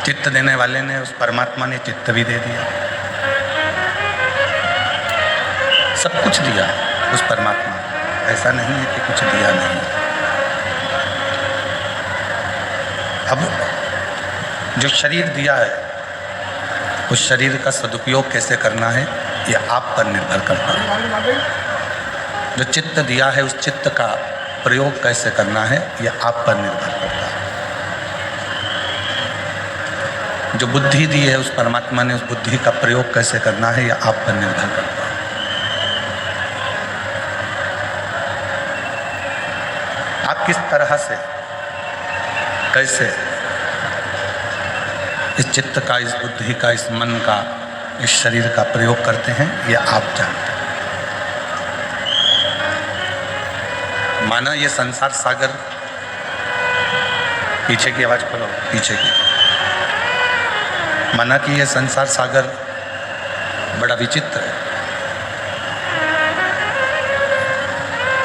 चित्त देने वाले ने, उस परमात्मा ने चित्त भी दे दिया, सब कुछ दिया उस परमात्मा ने। ऐसा नहीं है कि कुछ दिया नहीं। अब जो शरीर दिया है, उस शरीर का सदुपयोग कैसे करना है ये आप पर निर्भर करता है। जो चित्त दिया है, उस चित्त का प्रयोग कैसे करना है ये आप पर निर्भर करता है। जो बुद्धि दी है उस परमात्मा ने, उस बुद्धि का प्रयोग कैसे करना है ये आप पर निर्भर करता है। आप किस तरह से, कैसे इस चित्त का, इस बुद्धि का, इस मन का, इस शरीर का प्रयोग करते हैं ये आप जानते हैं। माना ये संसार सागर, पीछे की आवाज खोलो, पीछे की। माना कि ये संसार सागर बड़ा विचित्र है।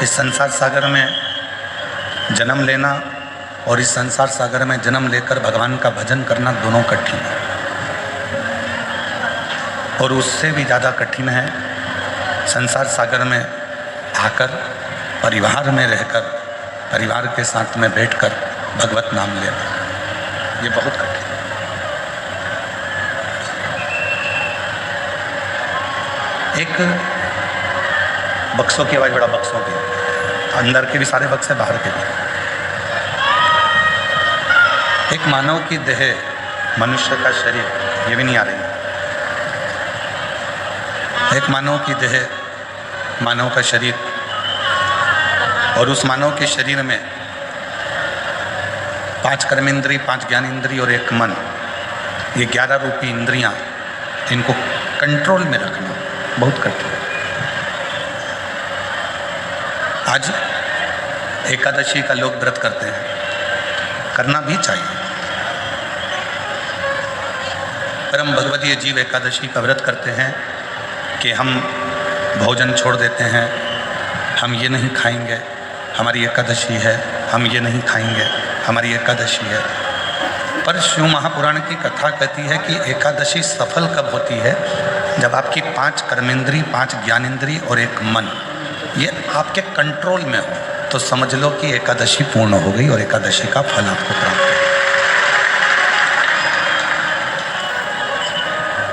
इस संसार सागर में जन्म लेना और इस संसार सागर में जन्म लेकर भगवान का भजन करना दोनों कठिन है। और उससे भी ज़्यादा कठिन है संसार सागर में आकर, परिवार में रहकर, परिवार के साथ में बैठकर भगवत नाम लेना। ये बहुत कठिन है। एक बक्सों की आवाज़, बड़ा बक्सों की, अंदर के भी सारे बक्से, बाहर के भी। एक मानव की देह, मनुष्य का शरीर, ये भी नहीं आ रही है। एक मानव की देह, मानव का शरीर, और उस मानव के शरीर में 5 कर्मेंद्री, 5 ज्ञानेंद्री और 1 मन, ये 11 रूपी इंद्रियां, इनको कंट्रोल में रखना बहुत कठिन है। आज एकादशी का लोग व्रत करते हैं, करना भी चाहिए। परम भगवतीय जीव एकादशी का व्रत करते हैं कि हम भोजन छोड़ देते हैं, हम ये नहीं खाएंगे, हमारी एकादशी है, हम ये नहीं खाएंगे, हमारी एकादशी है। पर शिव महापुराण की कथा कहती है कि एकादशी सफल कब होती है? जब आपकी 5 कर्मेंद्री, 5 ज्ञानेंद्री और 1 मन ये आपके कंट्रोल में हो, तो समझ लो कि एकादशी पूर्ण हो गई और एकादशी का फल आपको प्राप्त है।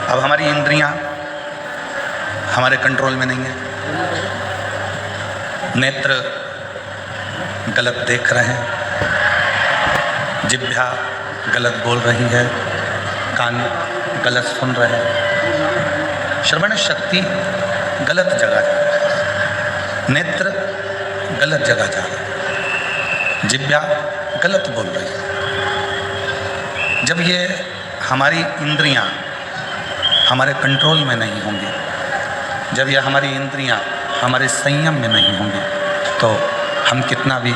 अब हमारी इंद्रियां हमारे कंट्रोल में नहीं है। नेत्र गलत देख रहे हैं, जिह्वा गलत बोल रही है, कान गलत सुन रहे हैं, श्रवण शक्ति गलत जगह जा रही है, नेत्र गलत जगह जा रहा है, जिह्वा गलत बोल रही है। जब ये हमारी इंद्रियां हमारे कंट्रोल में नहीं होंगी, जब ये हमारी इंद्रियां हमारे संयम में नहीं होंगी, तो हम कितना भी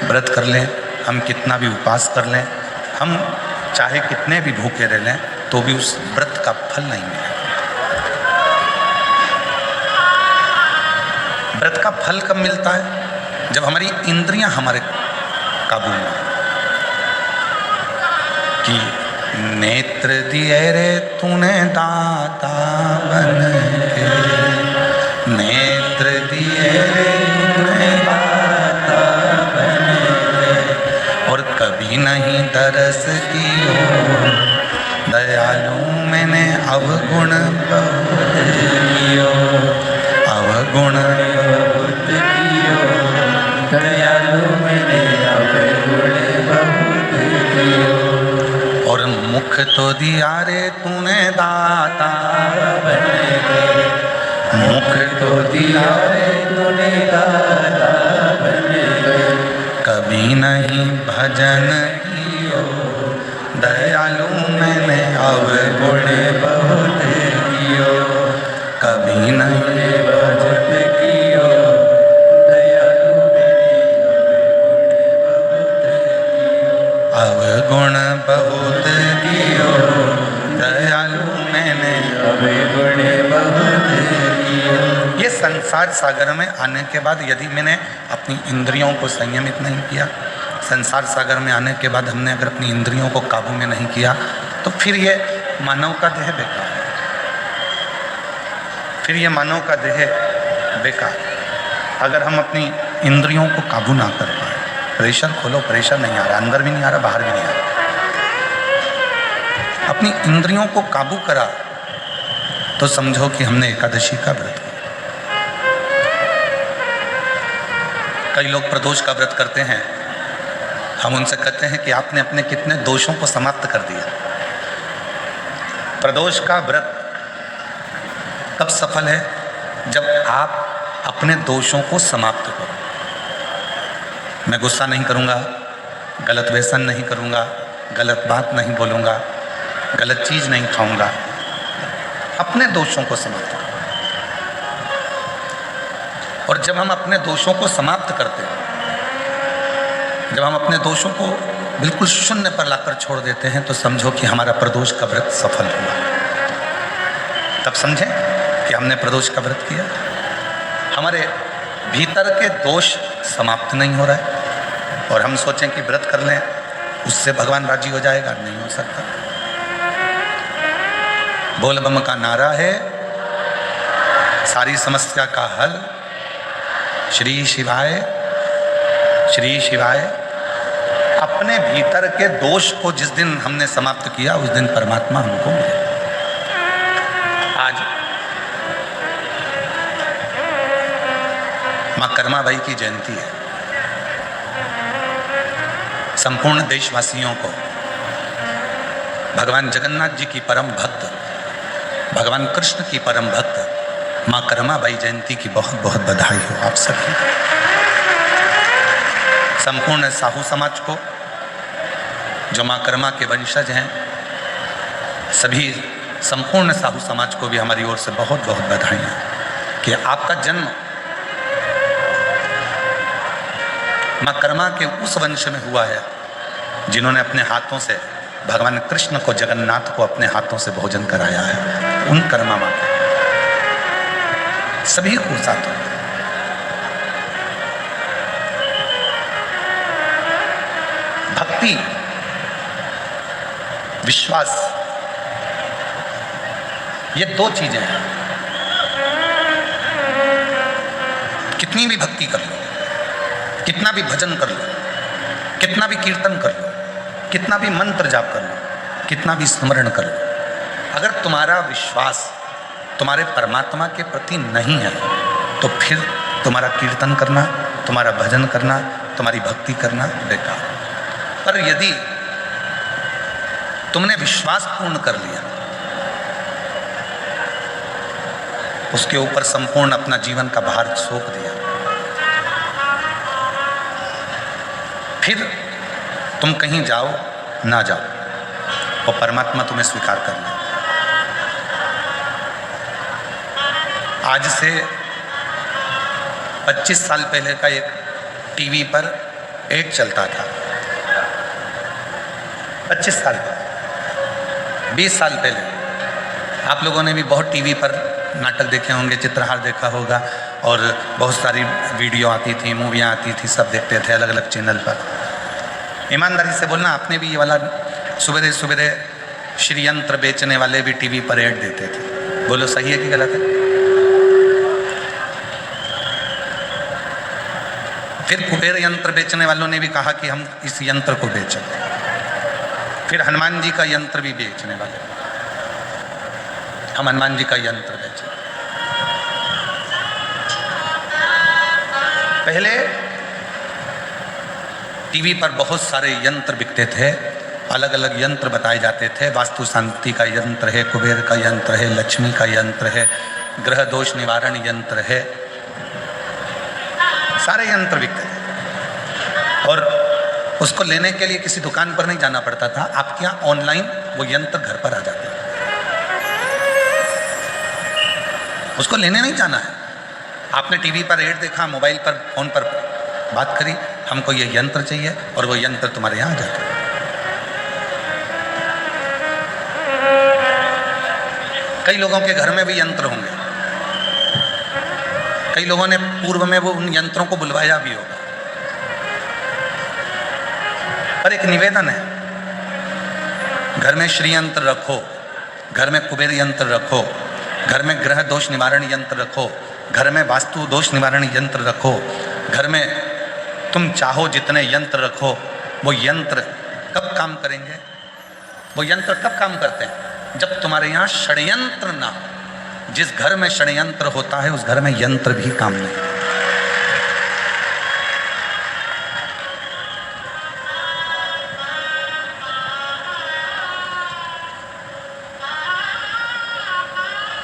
व्रत कर लें, हम कितना भी उपवास कर लें, हम चाहे कितने भी भूखे रह लें, तो भी उस व्रत का फल नहीं मिलेगा। व्रत का फल कब मिलता है? जब हमारी इंद्रियां हमारे काबू में हो। कि नेत्र दिए रे तूने दाता बन के, नेत्र दिए रे तूने दाता बन के, और कभी नहीं तरस कियो दयालु मैंने अवगुण बहुत कियो, अवगुण बहुत कियो दयालु मैंने अवगुण बहुत कियो। और मुख तो दिया रे तूने दाता बन के, मुख तो दिया रे तूने दाता बन के, कभी नहीं भजन कियो दयालु मैंने अवगुण बहुत कियो, कभी नहीं भजन कियो दयालु अवगुण बहुत कियो, दयालु मैंने अवगुण बहुत कियो। ये संसार सागर में आने के बाद यदि मैंने अपनी इंद्रियों को संयमित नहीं किया, संसार सागर में आने के बाद हमने अगर अपनी इंद्रियों को काबू में नहीं किया तो फिर ये मानव का देह बेकार, फिर ये मानव का देह बेकार। अगर हम अपनी इंद्रियों को काबू ना कर पाए, प्रेशर खोलो, प्रेशर नहीं आ रहा, अंदर भी नहीं आ रहा, बाहर भी नहीं आ रहा, अपनी इंद्रियों को काबू करा तो समझो कि हमने एकादशी का व्रत किया। कई लोग प्रदोष का व्रत करते हैं, हम उनसे कहते हैं कि आपने अपने कितने दोषों को समाप्त कर दिया। प्रदोष का व्रत कब सफल है? जब आप अपने दोषों को समाप्त करो। मैं गुस्सा नहीं करूंगा, गलत व्यसन नहीं करूंगा, गलत बात नहीं बोलूंगा, गलत चीज नहीं खाऊंगा, अपने दोषों को समाप्त करो। और जब हम अपने दोषों को समाप्त करते हैं, जब हम अपने दोषों को बिल्कुल शून्य पर लाकर छोड़ देते हैं, तो समझो कि हमारा प्रदोष का व्रत सफल हुआ। तब समझें कि हमने प्रदोष का व्रत किया। हमारे भीतर के दोष समाप्त नहीं हो रहा है और हम सोचें कि व्रत कर लें उससे भगवान राजी हो जाएगा, नहीं हो सकता। बोल बम का नारा है सारी समस्या का हल, श्री शिवाय श्री शिवाय। अपने भीतर के दोष को जिस दिन हमने समाप्त किया, उस दिन परमात्मा हमको मिले। आज मां कर्माबाई की जयंती है। संपूर्ण देशवासियों को भगवान जगन्नाथ जी की परम भक्त, भगवान कृष्ण की परम भक्त मां कर्माबाई जयंती की बहुत बहुत बधाई हो आप सभी। संपूर्ण साहू समाज को, जो मां कर्मा के वंशज हैं, सभी संपूर्ण साहू समाज को भी हमारी ओर से बहुत बहुत बधाइयाँ कि आपका जन्म मां कर्मा के उस वंश में हुआ है जिन्होंने अपने हाथों से भगवान कृष्ण को, जगन्नाथ को अपने हाथों से भोजन कराया है। उन कर्मा मां के सभी को साथ हो। भक्ति, विश्वास, ये दो चीजें हैं। कितनी भी भक्ति कर लो, कितना भी भजन कर लो, कितना भी कीर्तन कर लो, कितना भी मंत्र जाप कर लो, कितना भी स्मरण कर लो, अगर तुम्हारा विश्वास तुम्हारे परमात्मा के प्रति नहीं है, तो फिर तुम्हारा कीर्तन करना, तुम्हारा भजन करना, तुम्हारी भक्ति करना बेकार। पर यदि तुमने विश्वास पूर्ण कर लिया, उसके ऊपर संपूर्ण अपना जीवन का भार सौंप दिया, फिर तुम कहीं जाओ ना जाओ, और परमात्मा तुम्हें स्वीकार कर ले। आज से 25 साल पहले का एक टीवी पर एड चलता था। 25 साल, 20 साल पहले आप लोगों ने भी बहुत टीवी पर नाटक देखे होंगे, चित्रहार देखा होगा, और बहुत सारी वीडियो आती थी, मूवियाँ आती थी, सब देखते थे अलग अलग चैनल पर। ईमानदारी से बोलना, आपने भी ये वाला सुबह सुबह श्री यंत्र बेचने वाले भी टीवी पर ऐड देते थे। बोलो सही है कि गलत है? फिर कुबेर यंत्र बेचने वालों ने भी कहा कि हम इस यंत्र को बेचें। फिर हनुमान जी का यंत्र भी बेचने वाले, हम हनुमान जी का यंत्र बेचें। पहले टीवी पर बहुत सारे यंत्र बिकते थे, अलग अलग यंत्र बताए जाते थे। वास्तु शांति का यंत्र है, कुबेर का यंत्र है, लक्ष्मी का यंत्र है, ग्रह दोष निवारण यंत्र है, सारे यंत्र बिकते थे। और उसको लेने के लिए किसी दुकान पर नहीं जाना पड़ता था, आपके यहाँ ऑनलाइन वो यंत्र घर पर आ जाते हैं। उसको लेने नहीं जाना है, आपने टीवी पर ऐड देखा, मोबाइल पर, फोन पर बात करी, हमको ये यंत्र चाहिए, और वो यंत्र तुम्हारे यहाँ आ जाता है। कई लोगों के घर में भी यंत्र होंगे, कई लोगों ने पूर्व में वो उन यंत्रों को बुलवाया भी होगा। और एक निवेदन है, घर में श्री यंत्र रखो, घर में कुबेर यंत्र रखो, घर में ग्रह दोष निवारण यंत्र रखो, घर में वास्तु दोष निवारण यंत्र रखो, घर में तुम चाहो जितने यंत्र रखो, वो यंत्र कब काम करेंगे? वो यंत्र कब काम करते हैं? जब तुम्हारे यहाँ षड्यंत्र ना हो। जिस घर में षड्यंत्र होता है उस घर में यंत्र भी काम नहीं।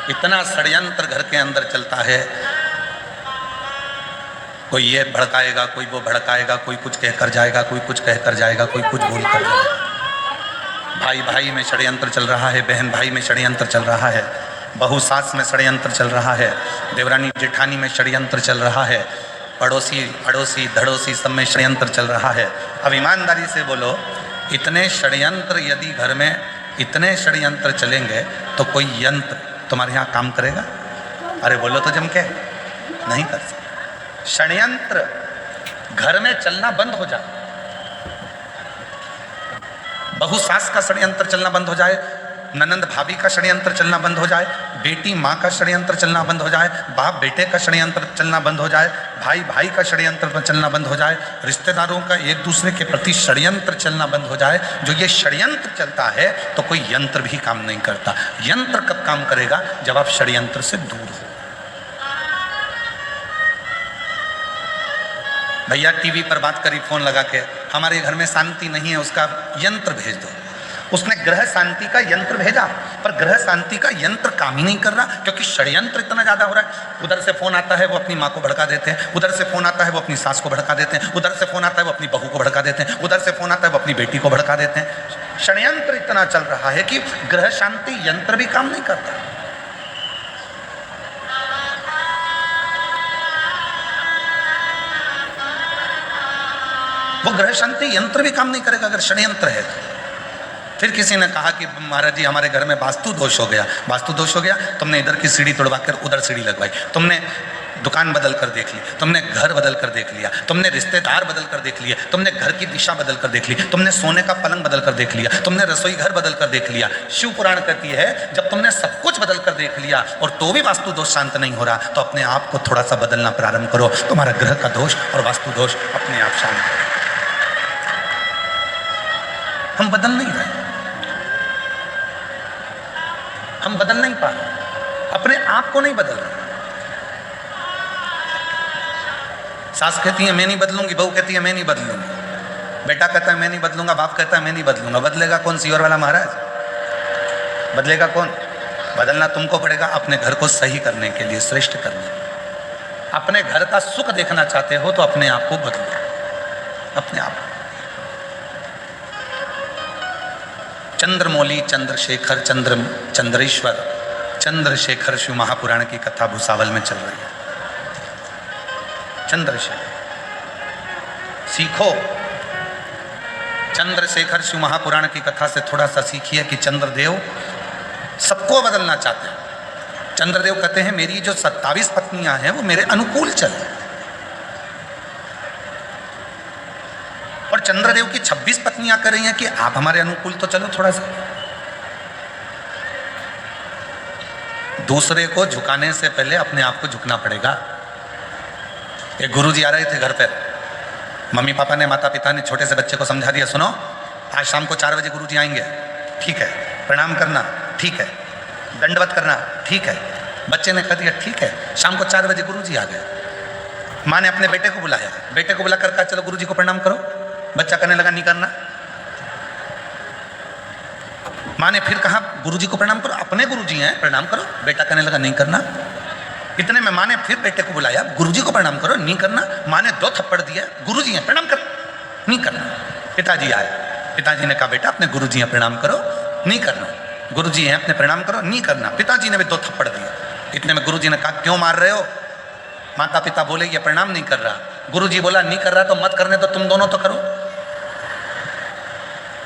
इतना षड्यंत्र घर के अंदर चलता है, कोई ये भड़काएगा, कोई वो भड़काएगा, कोई कुछ कहकर जाएगा, कोई कुछ कहकर जाएगा, कोई कुछ बोल कर जाएगा। भाई भाई में षड्यंत्र चल रहा है, बहन भाई में षड्यंत्र चल रहा है, बहू सास में षड्यंत्र चल रहा है, देवरानी जेठानी में षड्यंत्र चल रहा है, पड़ोसी अड़ोसी धड़ोसी सब में षड्यंत्र चल रहा है। अब ईमानदारी से बोलो, इतने षड्यंत्र यदि घर में इतने षड्यंत्र चलेंगे तो कोई यंत्र तुम्हारे यहाँ काम करेगा? अरे बोलो तो जम के, नहीं कर सकते। षड्यंत्र घर में चलना बंद हो जाए, बहू सास का षड्यंत्र चलना बंद हो जाए, ननंद भाभी का षड्यंत्र चलना बंद हो जाए, बेटी माँ का षड्यंत्र चलना बंद हो जाए, बाप बेटे का षड्यंत्र चलना बंद हो जाए, भाई भाई का षड्यंत्र चलना बंद हो जाए, रिश्तेदारों का एक दूसरे के प्रति षड्यंत्र चलना बंद हो जाए। जो ये षड्यंत्र चलता है तो कोई यंत्र भी काम नहीं करता। यंत्र कब काम करेगा? जब आप षड्यंत्र से दूर हो। भैया टीवी पर बात करी फोन लगा के, हमारे घर में शांति नहीं है, उसका यंत्र भेज दो। उसने ग्रह शांति का यंत्र भेजा, पर ग्रह शांति का यंत्र काम ही नहीं कर रहा, क्योंकि षड्यंत्र इतना ज्यादा हो रहा है। उधर से फोन आता है वो अपनी माँ को भड़का देते हैं, उधर से फोन आता है वो अपनी सास को भड़का देते हैं, उधर से फोन आता है वो अपनी बहू को भड़का देते हैं, उधर से फोन आता है वो अपनी बेटी को भड़का देते हैं। षड्यंत्र इतना चल रहा है कि ग्रह शांति यंत्र भी काम नहीं करता। वो ग्रह शांति यंत्र भी काम नहीं करेगा अगर षड्यंत्र है तो। फिर किसी ने कहा कि महाराज जी हमारे घर में वास्तु दोष हो गया। वास्तु दोष हो गया, तुमने इधर की सीढ़ी तोड़वा कर उधर सीढ़ी लगवाई, तुमने दुकान बदल कर देख ली, तुमने घर बदल कर देख लिया, तुमने रिश्तेदार बदल कर देख लिया, तुमने घर की दिशा बदल कर देख ली, तुमने सोने का पलंग बदल कर देख लिया, तुमने रसोई घर बदल कर देख लिया। शिव पुराण कहती है जब तुमने सब कुछ बदल कर देख लिया और तो भी वास्तु दोष शांत नहीं हो रहा, तो अपने आप को थोड़ा सा बदलना प्रारंभ करो, तुम्हारा ग्रह का दोष और वास्तु दोष अपने आप शांत हो। हम बदल नहीं रहे, हम बदल नहीं पा रहे, अपने आप को नहीं बदल रहे। सास कहती है मैं नहीं बदलूंगी, बहू कहती है मैं नहीं बदलूंगी, बेटा कहता है मैं नहीं बदलूंगा, बाप कहता है मैं नहीं बदलूंगा। बदलेगा कौन? सीवर वाला महाराज बदलेगा कौन? बदलना तुमको पड़ेगा अपने घर को सही करने के लिए, श्रेष्ठ करने के लिए। अपने घर का सुख देखना चाहते हो तो अपने आप को बदलो, अपने आप। चंद्रमौली चंद्रशेखर चंद्रेश्वर चंद्रशेखर शिव महापुराण की कथा भूसावल में चल रही है। चंद्रशेखर सीखो, चंद्रशेखर शिव महापुराण की कथा से थोड़ा सा सीखिए कि चंद्रदेव सबको बदलना चाहते हैं। चंद्रदेव कहते हैं मेरी जो 27 पत्नियां हैं वो मेरे अनुकूल चले, और चंद्रदेव की 26 पत्नियां कर रही हैं कि आप हमारे अनुकूल तो चलो थोड़ा सा। दूसरे को झुकाने से पहले अपने आप को झुकना पड़ेगा। एक गुरुजी आ रहे थे घर पर, मम्मी पापा ने, माता पिता ने छोटे से बच्चे को समझा दिया, सुनो आज शाम को 4 बजे गुरुजी आएंगे, ठीक है, प्रणाम करना ठीक है, दंडवत करना ठीक है। बच्चे ने कह दिया ठीक है। शाम को 4 बजे गुरुजी आ गए। माँ ने अपने बेटे को बुलाया, बेटे को बुलाकर कहा चलो गुरुजी को प्रणाम करो। बच्चा कहने लगा नहीं करना। माँ ने फिर कहा गुरुजी को प्रणाम करो, अपने गुरुजी हैं प्रणाम करो। बेटा कहने लगा नहीं करना। इतने में माँ ने फिर बेटे को बुलाया, गुरुजी को प्रणाम करो, नहीं करना। माँ ने 2 थप्पड़ दिया, गुरुजी हैं प्रणाम कर, नहीं करना। पिताजी आए, पिताजी ने कहा बेटा अपने गुरुजी हैं प्रणाम करो, नहीं करना। गुरुजी हैं अपने प्रणाम करो, नहीं करना। पिताजी ने भी 2 थप्पड़ दिए। इतने में गुरुजी ने कहा क्यों मार रहे हो? माता पिता बोले ये प्रणाम नहीं कर रहा। गुरुजी बोला नहीं कर रहा तो मत करने, तो तुम दोनों तो करो,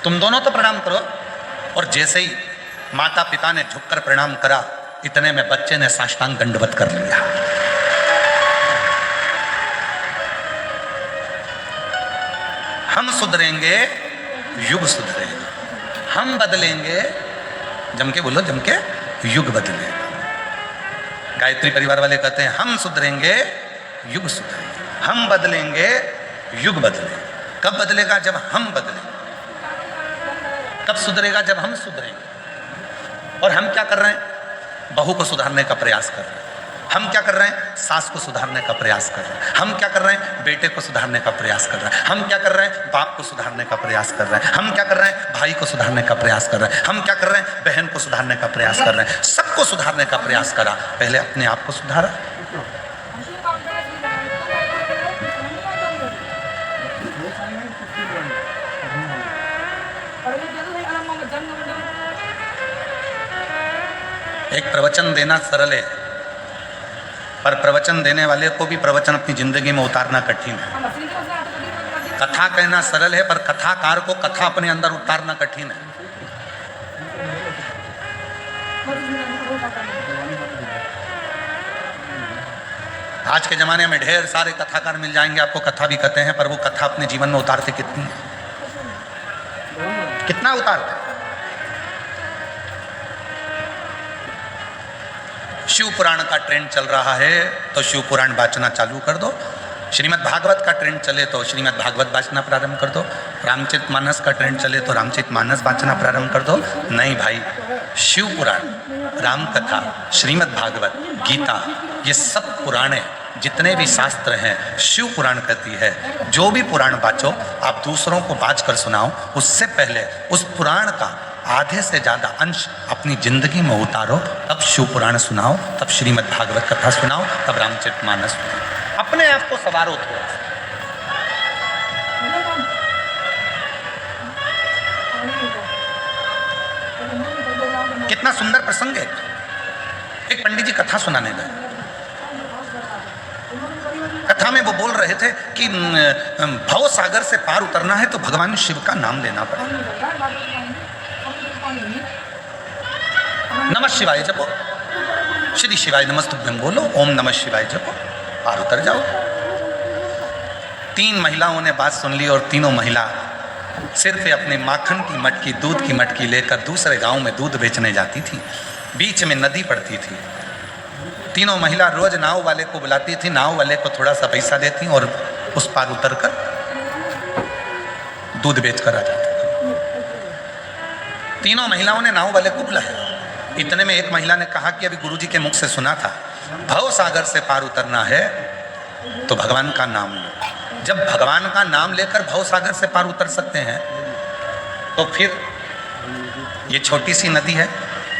तुम दोनों तो प्रणाम करो। और जैसे ही माता पिता ने झुककर प्रणाम करा, इतने में बच्चे ने साष्टांग दंडवत कर लिया। हम सुधरेंगे युग सुधरेगा। हम बदलेंगे, जम के बोलो, जम के, युग बदलेगा। गायत्री परिवार वाले कहते हैं हम सुधरेंगे युग सुधरेगा, हम बदलेंगे युग बदलेगा। कब बदलेगा? जब हम बदलेंगे। कब सुधरेगा? जब हम सुधरेंगे। और हम क्या कर रहे हैं? बहू को सुधारने का प्रयास कर रहे हैं। हम क्या कर रहे हैं? सास को सुधारने का प्रयास कर रहे हैं। हम क्या कर रहे हैं? बेटे को सुधारने का प्रयास कर रहे हैं। हम क्या कर रहे हैं? बाप को सुधारने का प्रयास कर रहे हैं। हम क्या कर रहे हैं? भाई को सुधारने का प्रयास कर रहे हैं। हम क्या कर रहे हैं? बहन को सुधारने का प्रयास कर रहे हैं। सबको सुधारने का प्रयास करा। पहले अपने आप को सुधारा। एक प्रवचन देना सरल है, पर प्रवचन देने वाले को भी प्रवचन अपनी जिंदगी में उतारना कठिन है। कथा कहना सरल है, पर कथाकार को कथा अपने अंदर उतारना कठिन है। आज के जमाने में ढेर सारे कथाकार मिल जाएंगे, आपको कथा भी कहते हैं, पर वो कथा अपने जीवन में उतारते कितनी, कितना उतारते? शिव पुराण का ट्रेंड चल रहा है तो शिव पुराण वाचना चालू कर दो। श्रीमद् भागवत का ट्रेंड चले तो श्रीमद् भागवत वाचना प्रारंभ कर दो। रामचरितमानस का ट्रेंड चले तो रामचरितमानस वाचना प्रारंभ कर दो। नहीं भाई, शिव पुराण, राम कथा, श्रीमद् भागवत, गीता, ये सब पुराणे, जितने भी शास्त्र हैं, शिव पुराण कहती है जो भी पुराण वाचो आप दूसरों को बाच कर सुनाओ, उससे पहले उस पुराण का आधे से ज़्यादा अंश अपनी जिंदगी में उतारो, तब शिव पुराण सुनाओ, तब श्रीमद् भागवत कथा सुनाओ, तब रामचरितमानस सुनाओ। अपने आप को सवारो थोड़ा सा। कितना सुंदर प्रसंग है। एक पंडित जी कथा सुनाने गए। कथा में वो बोल रहे थे कि भव सागर से पार उतरना है तो भगवान शिव का नाम लेना पड़ेगा। नमः शिवाय जपो, श्री शिवाय नमस्तुभ्यं बोलो, ओम नमः शिवाय जपो, पार उतर जाओ। 3 महिलाओं ने बात सुन ली और तीनों महिला सिर पे अपने माखन की मटकी, दूध की मटकी लेकर दूसरे गांव में दूध बेचने जाती थी। बीच में नदी पड़ती थी। तीनों महिला रोज नाव वाले को बुलाती थी, नाव वाले को थोड़ा सा पैसा देती और उस पार उतर कर दूध बेच कर आ जाती। तीनों महिलाओं ने नाव वाले को बुलाया। इतने में एक महिला ने कहा कि अभी गुरुजी के मुख से सुना था, भव सागर से पार उतरना है तो भगवान का नाम लो। जब भगवान का नाम लेकर भव सागर से पार उतर सकते हैं तो फिर ये छोटी सी नदी है,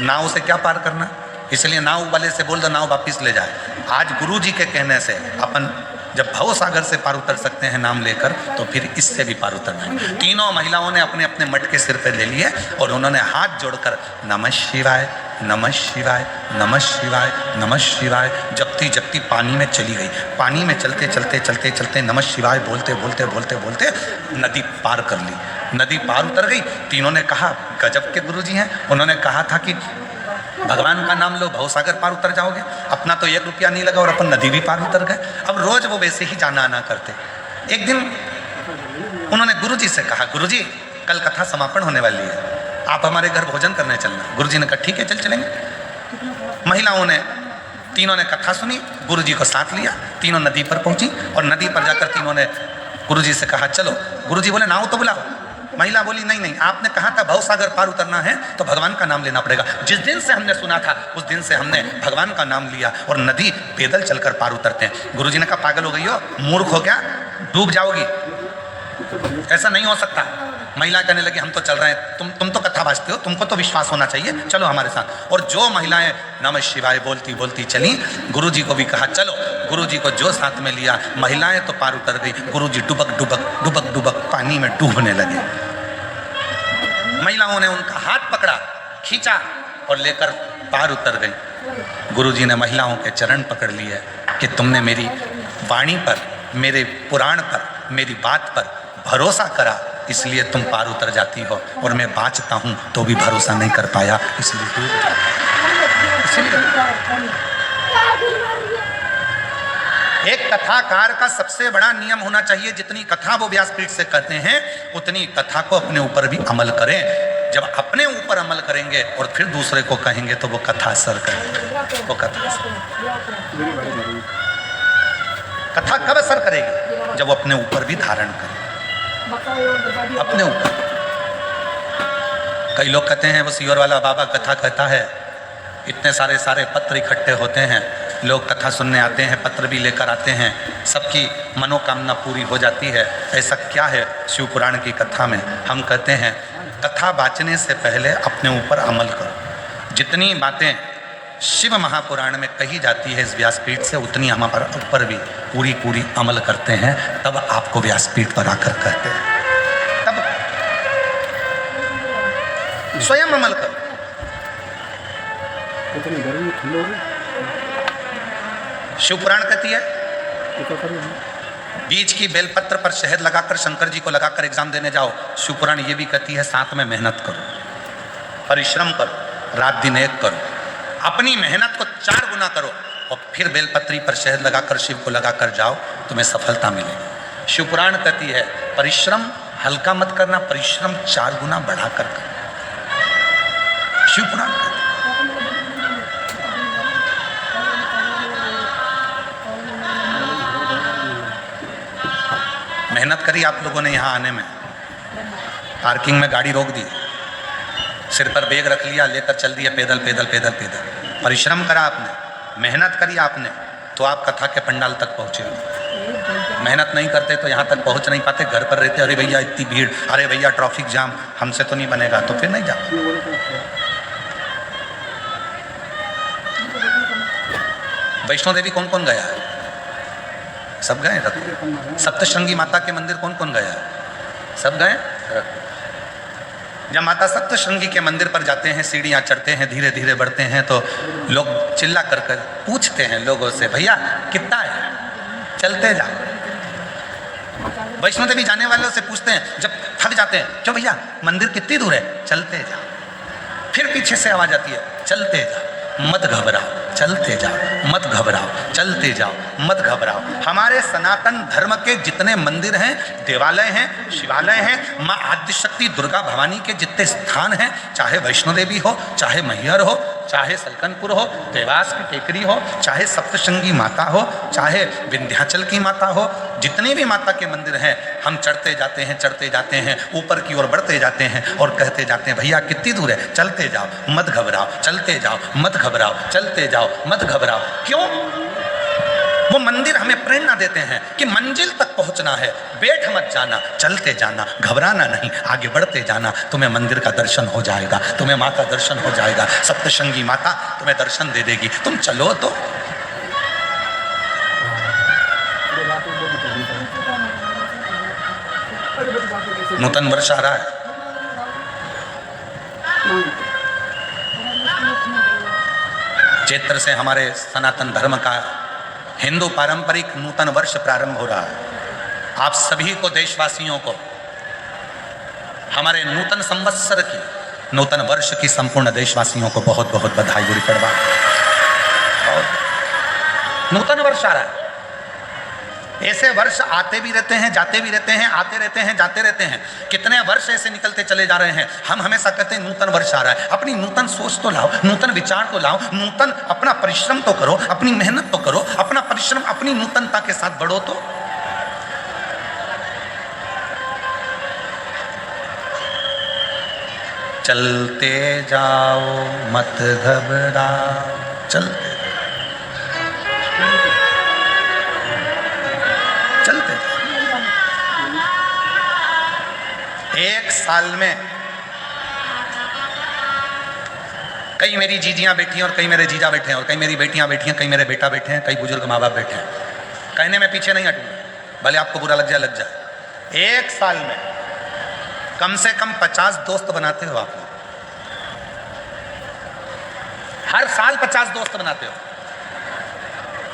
नाव से क्या पार करना? इसलिए नाव वाले से बोल दो नाव वापिस ले जाए। आज गुरुजी के कहने से अपन जब भव सागर से पार उतर सकते हैं नाम लेकर, तो फिर इससे भी पार उतरना है। तीनों महिलाओं ने अपने अपने मटके सिर पे ले लिए और उन्होंने हाथ जोड़कर नमः शिवाय, नमः शिवाय, नमः शिवाय, नमः शिवाय जपती जपती पानी में चली गई। पानी में चलते चलते चलते चलते नमः शिवाय बोलते बोलते बोलते बोलते नदी पार कर ली। नदी पार उतर गई। तीनों ने कहा गजब के गुरुजी हैं। उन्होंने कहा था कि भगवान का नाम लो, भवसागर पार उतर जाओगे। अपना तो 1 रुपया नहीं लगा और अपन नदी भी पार उतर गए। अब रोज वो वैसे ही जाना आना करते। एक दिन उन्होंने गुरुजी से कहा, गुरुजी कल कथा समापन होने वाली है, आप हमारे घर भोजन करने चलना। गुरुजी ने कहा ठीक है, चल चलेंगे। महिलाओं ने, तीनों ने कथा सुनी, गुरुजी को साथ लिया। तीनों नदी पर पहुंची और नदी पर जाकर तीनों ने गुरुजी से कहा चलो। गुरुजी बोले नाव तो बुलाओ। महिला बोली नहीं नहीं, आपने कहा था भव सागर पार उतरना है तो भगवान का नाम लेना पड़ेगा। जिस दिन से हमने सुना था उस दिन से हमने भगवान का नाम लिया और नदी पैदल चलकर पार उतरते हैं। गुरुजी ने कहा पागल हो गई हो, मूर्ख हो क्या, डूब जाओगी, ऐसा नहीं हो सकता। महिला कहने लगी हम तो चल रहे हैं, तुम तो कथा बाजते हो, तुमको तो विश्वास होना चाहिए, चलो हमारे साथ। और जो महिलाएं नमः शिवाय बोलती बोलती चली, गुरुजी को भी कहा चलो। गुरुजी को जो साथ में लिया, महिलाएं तो पार उतर गई, गुरुजी डुबक डुबक डुबक डुबक पानी में डूबने लगे। महिलाओं ने उनका हाथ पकड़ा, खींचा और लेकर पार उतर गई। गुरुजी ने महिलाओं के चरण पकड़ लिए कि तुमने मेरी वाणी पर, मेरे पुराण पर, मेरी बात पर भरोसा करा, इसलिए तुम पार उतर जाती हो। और मैं बाँचता हूँ तो भी भरोसा नहीं कर पाया, इसलिए एक कथाकार का सबसे बड़ा नियम होना चाहिए, जितनी कथा वो व्यासपीठ से करते हैं उतनी कथा को अपने ऊपर भी अमल करें। जब अपने ऊपर अमल करेंगे और फिर दूसरे को कहेंगे तो वो कथा असर करेगी। वो कथा कब असर करेगी? जब वो अपने ऊपर भी धारण करें, अपने ऊपर। कई लोग कहते हैं वो सीवर वाला बाबा कथा कहता है, इतने सारे पत्र इकट्ठे होते हैं, लोग कथा सुनने आते हैं, पत्र भी लेकर आते हैं, सबकी मनोकामना पूरी हो जाती है। ऐसा क्या है शिव पुराण की कथा में? हम कहते हैं कथा बाँचने से पहले अपने ऊपर अमल करो। जितनी बातें शिव महापुराण में कही जाती है इस व्यासपीठ से, उतनी हम ऊपर भी पूरी अमल करते हैं, तब आपको व्यासपीठ पर आकर कहते हैं, तब स्वयं अमल करो। शिव पुराण कहती है बीज की बेलपत्र पर शहद लगाकर शंकर जी को लगाकर एग्जाम देने जाओ। शिव पुराण ये भी कहती है साथ में मेहनत करो, परिश्रम करो, रात दिन एक करो, अपनी मेहनत को 4 गुना करो और फिर बेलपत्री पर शहद लगाकर शिव को लगाकर जाओ, तुम्हें सफलता मिलेगी। शिव पुराण कहती है परिश्रम हल्का मत करना, परिश्रम 4 गुना बढ़ाकर करना। शिव पुराण कहती है। मेहनत करी आप लोगों ने यहाँ आने में, पार्किंग में गाड़ी रोक दी, सिर पर बैग रख लिया, लेकर चल दिया पैदल। परिश्रम करा आपने, मेहनत करी आपने, तो आप कथा के पंडाल तक पहुँचे। मेहनत नहीं करते तो यहाँ तक पहुँच नहीं पाते, घर पर रहते, अरे भैया इतनी भीड़, अरे भैया ट्रैफिक जाम, हमसे तो नहीं बनेगा, तो फिर नहीं जा। वैष्णो देवी कौन कौन गया है? सब गए। सप्तशृंगी माता के मंदिर कौन कौन गया है? सब गए। जब माता सप्तशृंगी के मंदिर पर जाते हैं, सीढ़ियाँ चढ़ते हैं, धीरे धीरे बढ़ते हैं, तो लोग चिल्ला कर पूछते हैं लोगों से, भैया कितना है? चलते जाओ। वैष्णो देवी जाने वालों से पूछते हैं, जब थक जाते हैं, क्यों भैया मंदिर कितनी दूर है? चलते जाओ। फिर पीछे से आवाज आती है, चलते जाओ, मत घबराओ, चलते जाओ, मत घबराओ, चलते जाओ, मत घबराओ। हमारे सनातन धर्म के जितने मंदिर हैं, देवालय हैं, शिवालय हैं, माँ आदिशक्ति दुर्गा भवानी के जितने स्थान हैं, चाहे वैष्णो देवी हो, चाहे मैहर हो, चाहे सलकनपुर हो, देवास की टेकरी हो, चाहे सप्तशृंगी माता हो, चाहे विंध्याचल की माता हो, जितने भी माता के मंदिर हैं, हम चढ़ते जाते हैं, ऊपर की ओर बढ़ते जाते हैं और कहते जाते हैं, भैया कितनी दूर है? चलते जाओ, मत घबराओ, चलते जाओ, मत घबराओ, चलते जाओ, मत घबराओ। क्यों? वो मंदिर हमें प्रेरणा देते हैं कि मंजिल तक पहुंचना है, बैठ मत जाना, चलते जाना, घबराना नहीं, आगे बढ़ते जाना, तुम्हें मंदिर का दर्शन हो जाएगा, तुम्हें माँ का दर्शन हो जाएगा, सप्तशृंगी माता तुम्हें दर्शन दे देगी, तुम चलो तो। नूतन वर्ष आ रहा है, चैत्र से हमारे सनातन धर्म का हिंदू पारंपरिक नूतन वर्ष प्रारंभ हो रहा है। आप सभी को, देशवासियों को, हमारे नूतन संवत्सर की, नूतन वर्ष की संपूर्ण देशवासियों को बहुत बहुत बधाई, गुड़ी पड़वा। नूतन वर्ष आ रहा है। ऐसे वर्ष आते भी रहते हैं, जाते भी रहते हैं, आते रहते हैं, जाते रहते हैं। कितने वर्ष ऐसे निकलते चले जा रहे हैं। हम हमेशा कहते हैं नूतन वर्ष आ रहा है। अपनी नूतन सोच तो लाओ, नूतन विचार तो लाओ, नूतन अपना परिश्रम तो करो, अपनी मेहनत तो करो, अपना परिश्रम अपनी नूतनता के साथ बढ़ो। तो चलते जाओ, मत घबराओ, चलते एक साल में कई मेरी जीजियां बैठी हैं और कई मेरे जीजा बैठे हैं और कई मेरी बेटियां बैठी हैं, कई मेरे बेटा बैठे हैं, कई बुजुर्ग माँ बाप बैठे हैं। कहने में पीछे नहीं हटूंगा, भले आपको बुरा लग जाए। एक साल में कम से कम 50 दोस्त बनाते हो आप लोग। हर साल 50 दोस्त बनाते हो।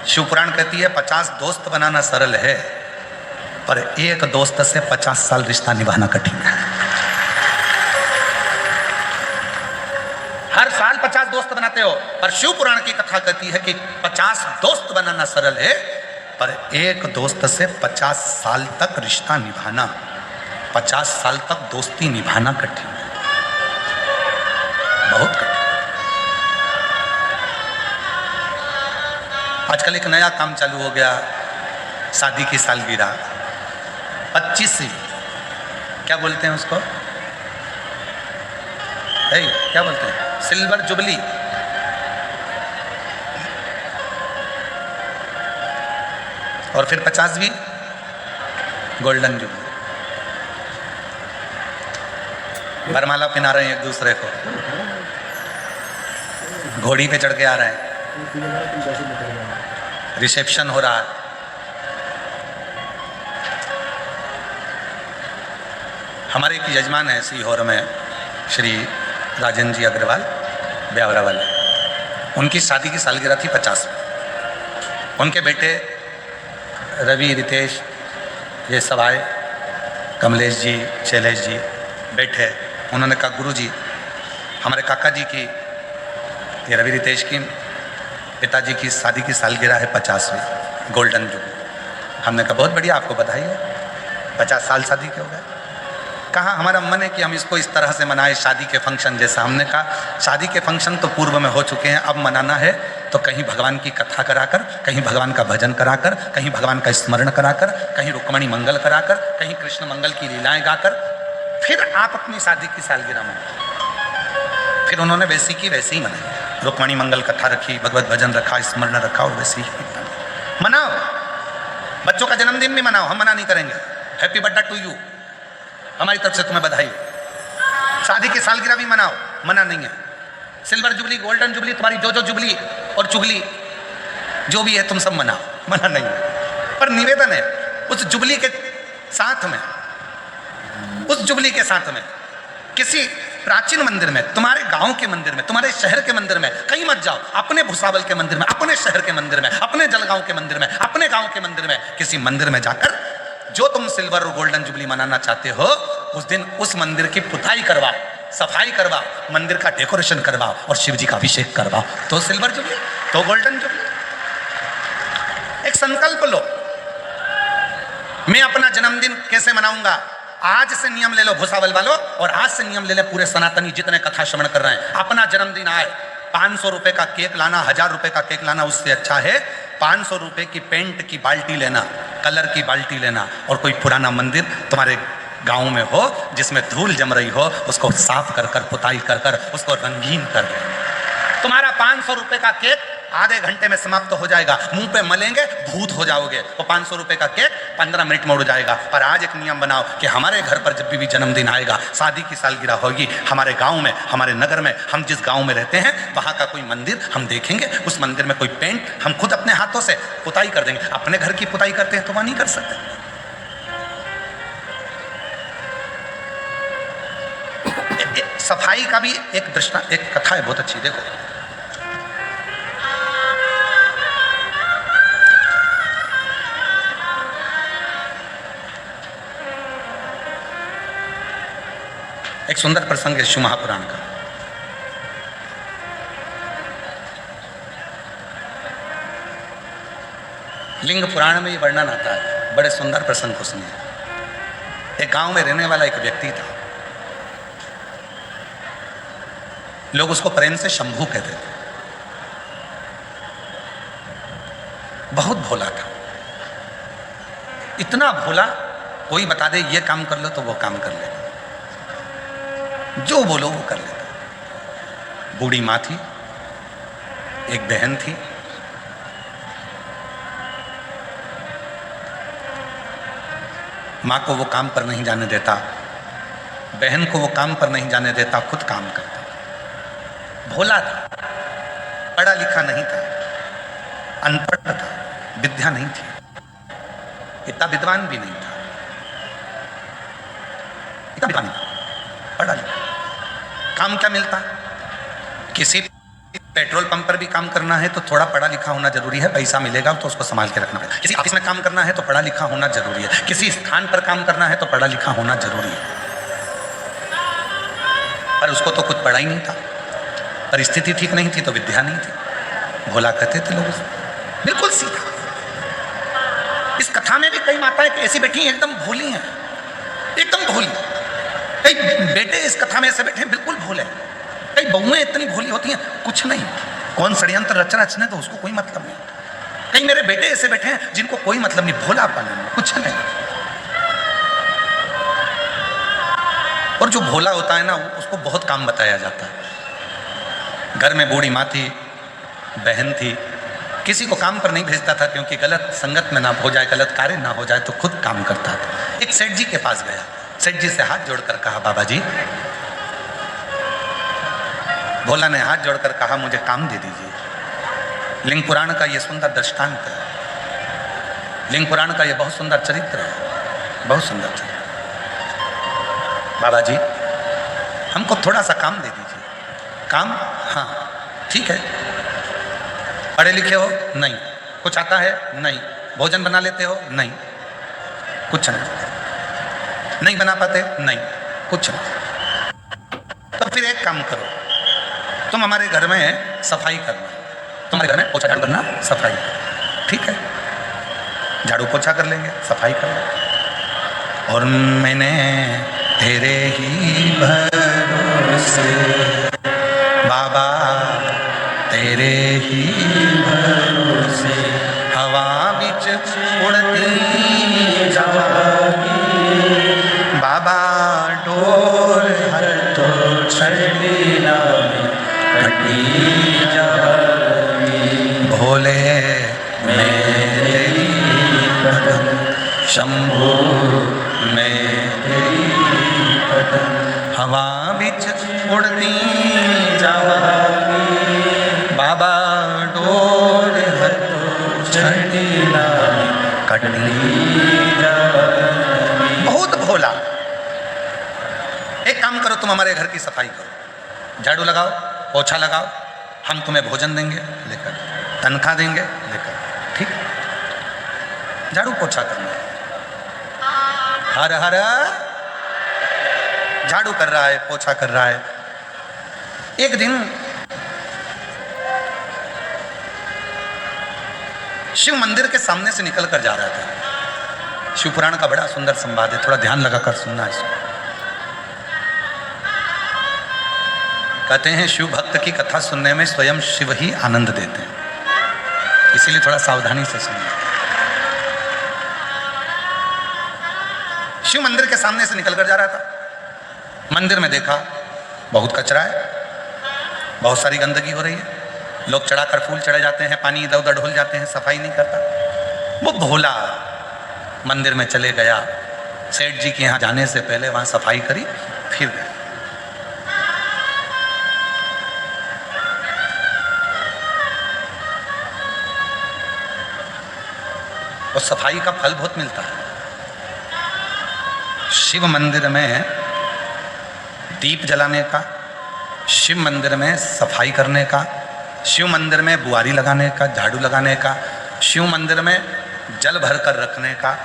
शिव पुराण कहती है 50 दोस्त बनाना सरल है, पर एक दोस्त से 50 साल रिश्ता निभाना कठिन है। हर साल 50 दोस्त बनाते हो, पर शिव पुराण की कथा कहती है कि 50 दोस्त बनाना सरल है, पर एक दोस्त से 50 साल तक रिश्ता निभाना, 50 साल तक दोस्ती निभाना कठिन है, बहुत कठिन। आजकल एक नया काम चालू हो गया, शादी की सालगिरह 25वीं, क्या बोलते हैं उसको, क्या बोलते हैं, सिल्वर जुबली। और फिर 50वीं गोल्डन जुबली। वरमाला पहना रहे हैं एक दूसरे को, घोड़ी पे चढ़ के आ रहे हैं, रिसेप्शन हो रहा है। हमारे एक यजमान है सीहोर में, श्री राजन जी अग्रवाल ब्यावरा वाले, उनकी शादी की सालगिरह थी 50 में। उनके बेटे रवि, रितेश, ये सब आए, कमलेश जी, शैलेश जी बैठे। उन्होंने कहा गुरु जी, हमारे काका जी की, ये रवि रितेश की पिताजी की शादी की सालगिरह है 50वीं गोल्डन जुबली। हमने कहा बहुत बढ़िया, आपको बधाई हो, 50 साल शादी के हो गए। कहा हमारा मन है कि हम इसको इस तरह से मनाएं, शादी के फंक्शन जैसा। हमने कहा शादी के फंक्शन तो पूर्व में हो चुके हैं, अब मनाना है तो कहीं भगवान की कथा कराकर, कहीं भगवान का भजन कराकर, कहीं भगवान का स्मरण कराकर, कहीं रुक्मणी मंगल कराकर, कहीं कृष्ण मंगल की लीलाएं गाकर, फिर आप अपनी शादी की सालगिरह मनाएं। फिर उन्होंने वैसी की वैसी ही मनाई, रुक्मणी मंगल कथा रखी, भगवत भजन रखा, स्मरण रखा, और वैसी ही मनाओ। बच्चों का जन्मदिन भी मनाओ, हम मना नहीं करेंगे, हैप्पी बर्थडे टू यू, हमारी तरफ से तुम्हें बधाई हो। शादी की सालगिरह भी मनाओ, मना नहीं है। सिल्वर जुबली, गोल्डन जुबली, तुम्हारी जो जुबली और चुगली जो भी है तुम सब मनाओ, मना नहीं है। पर निवेदन है उस जुबली के साथ में, उस जुबली के साथ में किसी प्राचीन मंदिर में, तुम्हारे गांव के मंदिर में, तुम्हारे शहर के मंदिर में, कहीं मत जाओ, अपने भुसावल के मंदिर में, अपने शहर के मंदिर में, अपने जलगांव के मंदिर में, अपने गांव के मंदिर में, किसी मंदिर में जाकर जो तुम सिल्वर और गोल्डन जुबली मनाना चाहते हो, उस दिन उस मंदिर की पुताई करवाओ, सफाई करवाओ, मंदिर का डेकोरेशन करवाओ और शिव जी का अभिषेक करवाओ, तो सिल्वर जुबली, तो गोल्डन जुबली। एक संकल्प लो, मैं अपना जन्मदिन कैसे मनाऊंगा। आज से नियम ले लो भुसावल वालों, और आज से नियम ले ले पूरे सनातनी जितने कथा श्रवण कर रहे हैं। अपना जन्मदिन आए, 500 रुपए का केक लाना, 1000 रुपए का केक लाना उससे अच्छा है 500 रुपए की पेंट की बाल्टी लेना, कलर की बाल्टी लेना, और कोई पुराना मंदिर तुम्हारे गांव में हो जिसमें धूल जम रही हो, उसको साफ कर कर, पुताई कर कर, उसको रंगीन कर दे। तुम्हारा 500 रुपए का केक आधे घंटे में समाप्त हो जाएगा, मुंह पे मलेंगे भूत हो जाओगे। वो 500 रुपए का केक 15 मिनट में उड़ जाएगा। पर आज एक नियम बनाओ कि हमारे घर पर जब भी जन्मदिन आएगा, शादी की सालगिरह होगी, हमारे गांव में, हमारे नगर में, हम जिस गांव में रहते हैं वहां का कोई मंदिर हम देखेंगे, उस मंदिर में कोई पेंट हम खुद अपने हाथों से पुताई कर देंगे। अपने घर की पुताई करते हैं तो वहां नहीं कर सकते। सफाई का भी एक दृष्टांत, एक कथा है बहुत अच्छी, देखो। एक सुंदर प्रसंग है शिव महापुराण का। लिंग पुराण में ये वर्णन आता है, बड़े सुंदर प्रसंग को सुनिए। एक गांव में रहने वाला एक व्यक्ति था, लोग उसको प्रेम से शंभू कहते थे। बहुत भोला था, इतना भोला कोई बता दे ये काम कर लो तो वो काम कर लेगा, जो बोलो वो कर लेता। बूढ़ी माँ थी, एक बहन थी, माँ को वो काम पर नहीं जाने देता, बहन को वो काम पर नहीं जाने देता, खुद काम करता। भोला था, पढ़ा लिखा नहीं था, अनपढ़ था, विद्या नहीं थी, इतना विद्वान भी नहीं था, इतना विद्वान नहीं था, पढ़ा लिखा। काम क्या मिलता, किसी पेट्रोल पंप पर भी काम करना है तो थोड़ा पढ़ा लिखा होना जरूरी है, पैसा मिलेगा तो उसको संभाल के रखना है। किसी ऑफिस में काम करना है तो पढ़ा लिखा होना जरूरी है, किसी स्थान पर काम करना है तो पढ़ा लिखा होना जरूरी है। पर उसको तो कुछ पढ़ा ही नहीं था, परिस्थिति ठीक नहीं थी तो विद्या नहीं थी। भोला कहते थे लोग, बिल्कुल सीधा। की कई माताएं ऐसी बैठी हैं एकदम भोली हैं, एकदम भोली। कई बेटे इस कथा में ऐसे बैठे हैं बिल्कुल भोले, कई बहुएं इतनी भोली होती हैं कुछ नहीं, कौन षड्यंत्र रचने तो उसको कोई मतलब नहीं। कई मेरे बेटे ऐसे बैठे हैं जिनको कोई मतलब नहीं, भोलापन है कुछ नहीं। और जो भोला होता है ना उसको बहुत काम बताया जाता है। घर में बूढ़ी माँ थी, बहन थी, किसी को काम पर नहीं भेजता था क्योंकि गलत संगत में ना हो जाए, गलत कार्य ना हो जाए, तो खुद काम करता था। एक सेठ जी के पास गया, सेठ जी से हाथ जोड़कर कहा बाबा जी, भोला ने हाथ जोड़कर कहा मुझे काम दे दीजिए। लिंग पुराण का ये सुंदर दृष्टांत है, लिंग पुराण का ये बहुत सुंदर चरित्र है, बहुत सुंदर चरित्र। बाबा जी हमको थोड़ा सा काम दे दीजिए। काम? हाँ ठीक है। पढ़े लिखे हो? नहीं। कुछ आता है? नहीं। भोजन बना लेते हो? नहीं। कुछ नहीं। नहीं बना पाते? नहीं। कुछ नहीं। तो फिर एक काम करो, तुम हमारे घर में सफाई करना, तुम्हारे घर में पोछा झाड़ू करना, सफाई। ठीक है, झाड़ू पोछा कर लेंगे, सफाई कर लेंगे। और मैंने तेरे ही भरोसे बाबा, तेरे ही भरोसे हवा बिच उड़ती जागी बाबा, डोर हर तो छड़ी ना कटी जागी। भोले मैं तेरी कदम, शंभू मैं तेरी कदम, हवा बिच उड़ती जागी बाबा, डोर हर तो छड़ी ना कटी जागी। बहुत भोला। एक काम करो, तुम हमारे घर की सफाई करो, झाड़ू लगाओ, पोछा लगाओ, हम तुम्हें भोजन देंगे लेकर, तनख्वाह देंगे लेकर। ठीक, झाड़ू पोछा करना। हर हर झाड़ू कर रहा है, पोछा कर रहा है। एक दिन शिव मंदिर के सामने से निकल कर जा रहा था। शिव पुराण का बड़ा सुंदर संवाद है, थोड़ा ध्यान लगाकर सुनना इसको। कहते हैं शिव भक्त की कथा सुनने में स्वयं शिव ही आनंद देते हैं, इसीलिए थोड़ा सावधानी से सुनना। शिव मंदिर के सामने से निकल कर जा रहा था। मंदिर में देखा बहुत कचरा है, बहुत सारी गंदगी हो रही है, लोग चढ़ाकर फूल चढ़े जाते हैं, पानी इधर उधर ढुल जाते हैं, सफाई नहीं करता। वो भोला मंदिर में चले गया, सेठ जी के यहाँ जाने से पहले वहाँ सफाई करी, फिर गया। और सफाई का फल बहुत मिलता है। शिव मंदिर में दीप जलाने का, शिव मंदिर में सफाई करने का, शिव मंदिर में बुआरी लगाने का, झाड़ू लगाने का, शिव मंदिर में जल भर कर रखने का,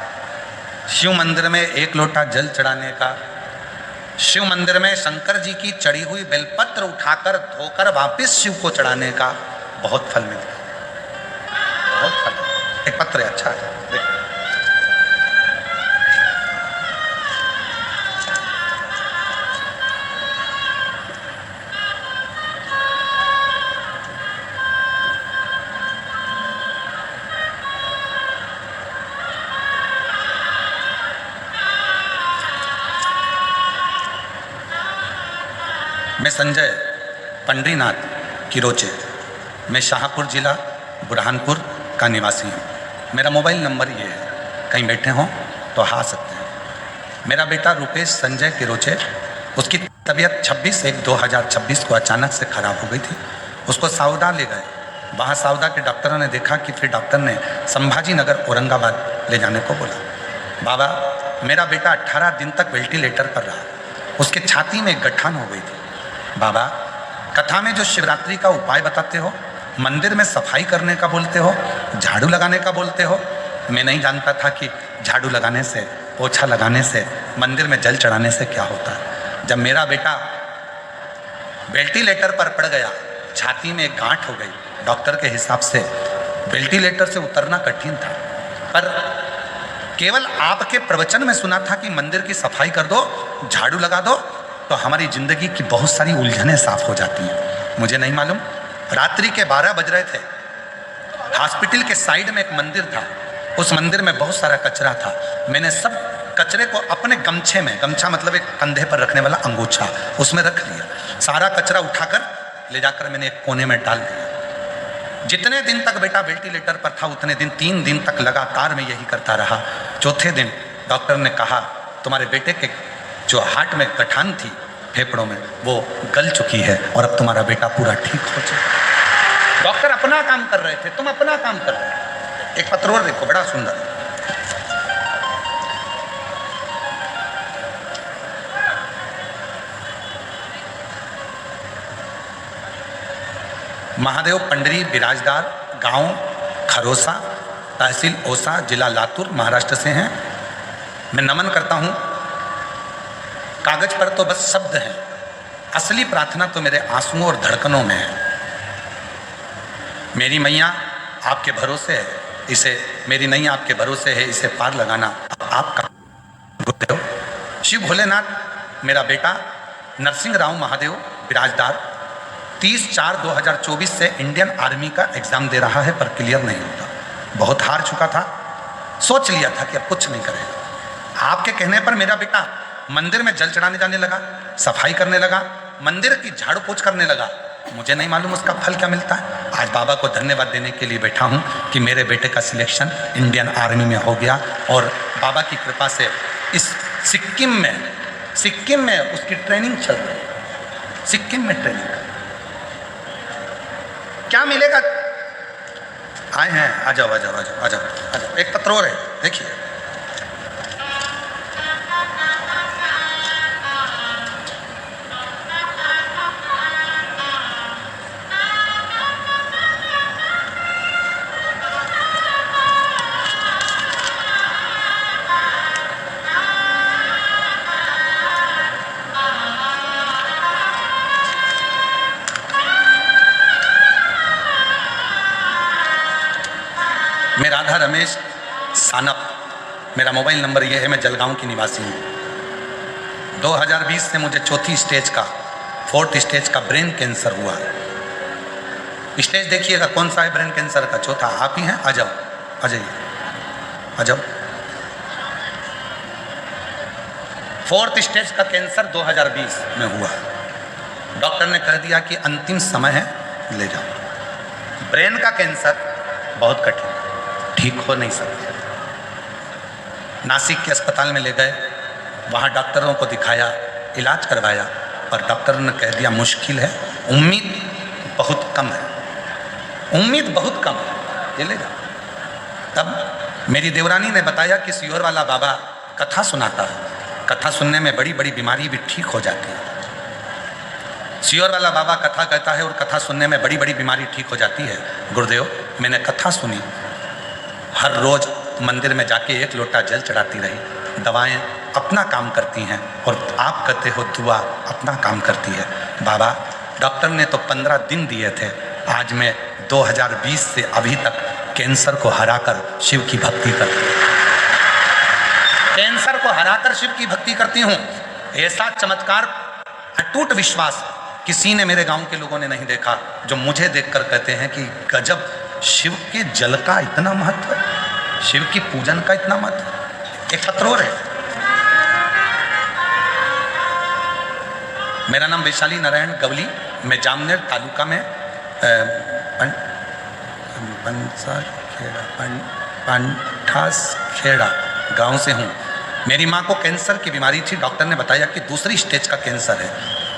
शिव मंदिर में एक लोटा जल चढ़ाने का, शिव मंदिर में शंकर जी की चढ़ी हुई बेलपत्र उठाकर धोकर वापस शिव को चढ़ाने का बहुत फल मिलता है, बहुत फल। एक पत्र है, अच्छा है, देखो। मैं संजय पंडरीनाथ किरोचे, मैं शाहपुर जिला बुरहानपुर का निवासी हूँ। मेरा मोबाइल नंबर ये है, कहीं बैठे हों तो आ सकते हैं। मेरा बेटा रुपेश संजय किरोचे, उसकी तबीयत 26/1/2026 को अचानक से खराब हो गई थी। उसको सावदा ले गए, वहाँ सावदा के डॉक्टरों ने देखा कि फिर डॉक्टर ने संभाजी नगर औरंगाबाद ले जाने को बोला। बाबा मेरा बेटा 18 दिन तक वेंटिलेटर पर रहा, उसके छाती में गठान हो गई थी। बाबा कथा में जो शिवरात्रि का उपाय बताते हो, मंदिर में सफाई करने का बोलते हो, झाड़ू लगाने का बोलते हो, मैं नहीं जानता था कि झाड़ू लगाने से, पोछा लगाने से, मंदिर में जल चढ़ाने से क्या होता है। जब मेरा बेटा वेंटिलेटर पर पड़ गया, छाती में एक गांठ हो गई, डॉक्टर के हिसाब से वेंटिलेटर से उतरना कठिन था, पर केवल आपके प्रवचन में सुना था कि मंदिर की सफाई कर दो, झाड़ू लगा दो, तो हमारी जिंदगी की बहुत सारी उलझनें साफ हो जाती हैं। मुझे नहीं मालूम, रात्रि के 12 बज रहे थे, हॉस्पिटल के साइड में एक मंदिर था, उस मंदिर में बहुत सारा कचरा था। मैंने सब कचरे को अपने गमछे में, गमछा मतलब एक कंधे पर रखने वाला अंगूछा, उसमें रख लिया। सारा कचरा उठाकर ले जाकर मैंने एक कोने में डाल दिया। जितने दिन तक बेटा वेंटिलेटर पर था उतने दिन, 3 दिन तक लगातार मैं यही करता रहा। चौथे दिन डॉक्टर ने कहा तुम्हारे बेटे के जो हार्ट में गठान थी फेफड़ों में, वो गल चुकी है और अब तुम्हारा बेटा पूरा ठीक हो चुका। डॉक्टर अपना काम कर रहे थे, तुम अपना काम कर रहे थे। एक पत्र और देखो, बड़ा सुंदर। महादेव पंडरी बिराजदार, गांव खरोसा, तहसील ओसा, जिला लातूर, महाराष्ट्र से हैं। मैं नमन करता हूं। कागज पर तो बस शब्द हैं, असली प्रार्थना तो मेरे आंसुओं और धड़कनों में है। मेरी मैया आपके भरोसे है, इसे मेरी नैया आपके भरोसे है, इसे पार लगाना आपका गुरुदेव। शिव भोलेनाथ मेरा बेटा नरसिंह राव महादेव बिराजदार 30/4/2024 से इंडियन आर्मी का एग्जाम दे रहा है पर क्लियर नहीं होता। बहुत हार चुका था, सोच लिया था कि अब कुछ नहीं करेगा। आपके कहने पर मेरा बेटा मंदिर में जल चढ़ाने जाने लगा, सफाई करने लगा, मंदिर की झाड़ू पोछ करने लगा। मुझे नहीं मालूम उसका फल क्या मिलता है। आज बाबा को धन्यवाद देने के लिए बैठा हूं कि मेरे बेटे का सिलेक्शन इंडियन आर्मी में हो गया और बाबा की कृपा से इस सिक्किम में उसकी ट्रेनिंग चल रही है। सिक्किम में ट्रेनिंग क्या मिलेगा? आए हैं, आ जाओ आ जाओ आ जाओ आ जाओ आ जाओ। एक पत्र और है, देखिए। मैं राधा रमेश सानप, मेरा मोबाइल नंबर ये है। मैं जलगांव की निवासी हूँ। 2020 से मुझे 4th स्टेज का ब्रेन कैंसर हुआ। स्टेज देखिएगा कौन सा है ब्रेन कैंसर का, 4था। आप ही हैं, आ जाओ, आ जाइए, आ जाओ। 4th स्टेज का कैंसर 2020 में हुआ। डॉक्टर ने कह दिया कि अंतिम समय है, ले जाओ। ब्रेन का कैंसर बहुत कठिन, ठीक हो नहीं सकते। नासिक के अस्पताल में ले गए, वहाँ डॉक्टरों को दिखाया, इलाज करवाया, पर डॉक्टर ने कह दिया मुश्किल है, उम्मीद बहुत कम है, उम्मीद बहुत कम है, ये ले जाओ। तब मेरी देवरानी ने बताया कि सियोर वाला बाबा कथा सुनाता है, कथा सुनने में बड़ी बड़ी बीमारी भी ठीक हो जाती है। सियोर वाला बाबा कथा कहता है और कथा सुनने में बड़ी बड़ी बीमारी ठीक हो जाती है। गुरुदेव, मैंने कथा सुनी, हर रोज मंदिर में जाके 1 लोटा जल चढ़ाती रही। दवाएं अपना काम करती हैं और आप कहते हो दुआ अपना काम करती है। बाबा, डॉक्टर ने तो 15 दिन दिए थे। आज मैं 2020 से अभी तक कैंसर को हराकर शिव की भक्ति करती हूँ, कैंसर को हराकर शिव की भक्ति करती हूँ। ऐसा चमत्कार, अटूट विश्वास किसी ने मेरे गांव के लोगों ने नहीं देखा, जो मुझे देखकर कहते हैं कि गजब, शिव के जल का इतना महत्व है, शिव की पूजन का इतना महत्व। एक पत्र और है। मेरा नाम वैशाली नारायण गवली, मैं जामनेर तालुका में पंठासखेड़ा गांव से हूँ। मेरी माँ को कैंसर की बीमारी थी। डॉक्टर ने बताया कि 2री स्टेज का कैंसर है।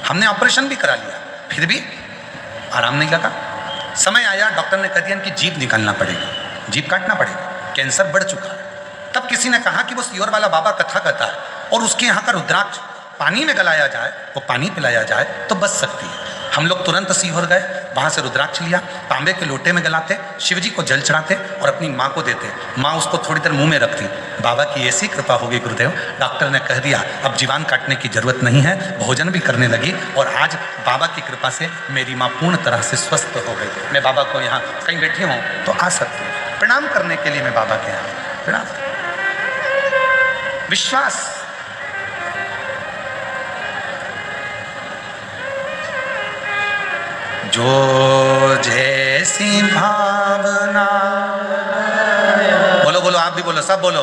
हमने ऑपरेशन भी करा लिया, फिर भी आराम नहीं लगा। समय आया, डॉक्टर ने कह दिया कि जीभ निकालना पड़ेगा, जीभ काटना पड़ेगा, कैंसर बढ़ चुका है। तब किसी ने कहा कि वो सियोर वाला बाबा कथा कहता है और उसके यहाँ का रुद्राक्ष पानी में गलाया जाए, वो पानी पिलाया जाए तो बच सकती है। हम लोग तुरंत सीहोर गए, वहाँ से रुद्राक्ष लिया, तांबे के लोटे में गलाते, शिव जी को जल चढ़ाते और अपनी माँ को देते। माँ उसको थोड़ी देर मुंह में रखती। बाबा की ऐसी कृपा हो गई गुरुदेव, डॉक्टर ने कह दिया अब जीवान काटने की जरूरत नहीं है, भोजन भी करने लगी और आज बाबा की कृपा से मेरी माँ पूर्ण तरह से स्वस्थ हो गई। मैं बाबा को यहाँ कहीं बैठी हूँ तो आ सकती हूँ, प्रणाम करने के लिए मैं बाबा के यहाँ प्रणाम। विश्वास। जो जैसी भावना, बोलो बोलो, आप भी बोलो, सब बोलो,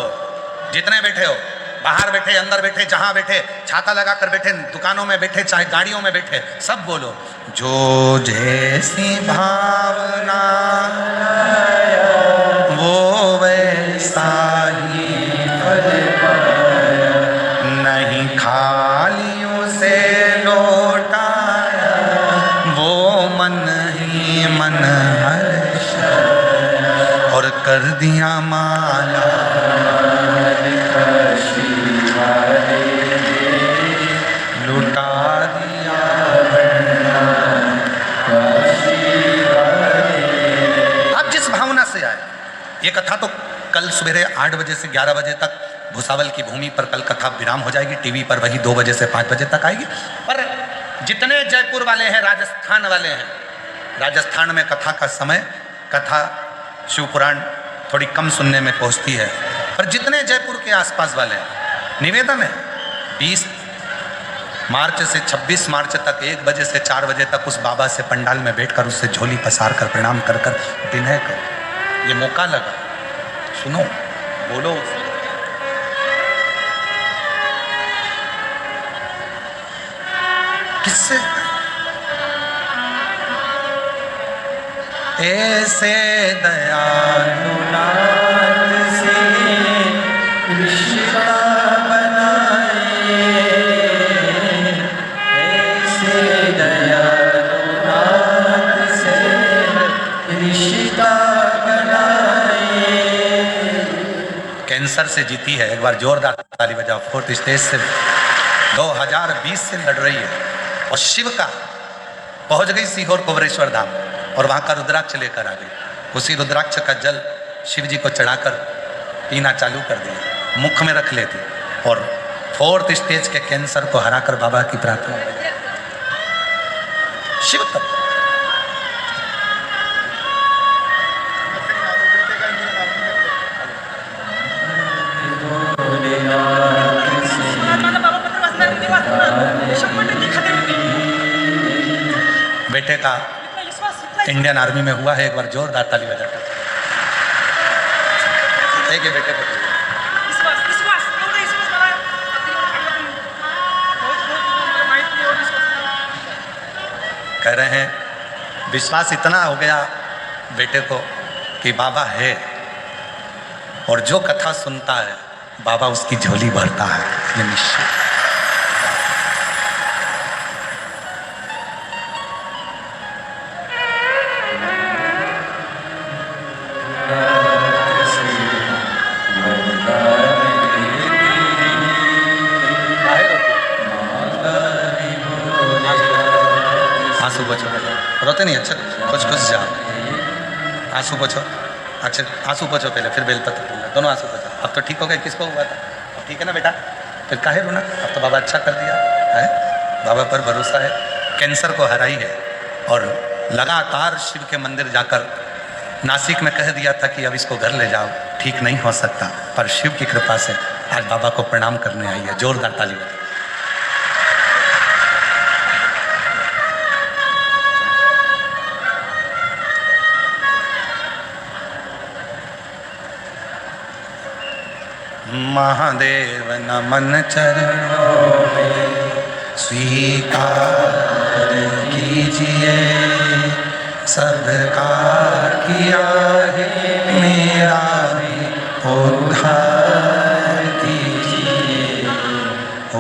जितने बैठे हो, बाहर बैठे, अंदर बैठे, जहां बैठे, छाता लगाकर बैठे, दुकानों में बैठे, चाहे गाड़ियों में बैठे, सब बोलो, जो जैसी भावना वो वैसा ही फल पाया, नहीं खालियों से लौटाया, वो मन ही मन हर्षाया, और कर दिया माला लुटा दिया। आप जिस भावना से आए, ये कथा तो कल सवेरे 8 बजे से 11 बजे तक भुसावल की भूमि पर कल कथा विराम हो जाएगी, टीवी पर वही 2 बजे से 5 बजे तक आएगी। पर जितने जयपुर वाले हैं, राजस्थान वाले हैं, राजस्थान में कथा का समय, कथा शिव पुराण थोड़ी कम सुनने में पहुंचती है, पर जितने जयपुर के आसपास वाले हैं, निवेदन है 20 मार्च से 26 मार्च तक 1 बजे से 4 बजे तक उस बाबा से पंडाल में बैठकर उससे झोली पसार कर प्रणाम कर कर विनय करो। ये मौका लगा, सुनो, बोलो। किससे? ऐसे दयालु नाथ से रिश्ता बनाए, ऐसे दयालु नाथ से रिश्ता बनाए। कैंसर से जीती है, एक बार जोरदार ताली बजाओ। 4th स्टेज से 2020 से लड़ रही है, और शिव का पहुंच गई सीहोर कुबरेश्वर धाम, और वहां का रुद्राक्ष लेकर आ गई। उसी रुद्राक्ष का जल शिव जी को चढ़ाकर पीना चालू कर दिया, मुख में रख लेती, और 4th स्टेज के कैंसर को हराकर बाबा की प्रार्थना। शिव तत्व। बेटे का इंडियन आर्मी में हुआ है, एक बार जोरदार ताली बजाकर। एक बेटे को कह रहे हैं विश्वास इतना हो गया बेटे को कि बाबा है, और जो कथा सुनता है बाबा उसकी झोली भरता है, ये निश्चित। आंसू बचो, रोते नहीं, अच्छा कुछ कुछ जाओ, आंसू बचो, अच्छा आंसू बचो पहले, फिर बेलपत्र, दोनों आंसू बचो। अब तो ठीक हो गए, किसको हुआ था? अब ठीक है ना बेटा, फिर काहे रोना? अब तो बाबा अच्छा कर दिया है, बाबा पर भरोसा है, कैंसर को हराई है, और लगातार शिव के मंदिर जाकर नासिक में कह दिया था कि अब इसको घर ले जाओ, ठीक नहीं हो सकता, पर शिव की कृपा से आज बाबा को प्रणाम करने आई है। जोरदार ताली बजाओ। महादेव नमन चरणों में स्वीकार कीजिए, सबका किया है मेरा भी उद्धार कीजिए,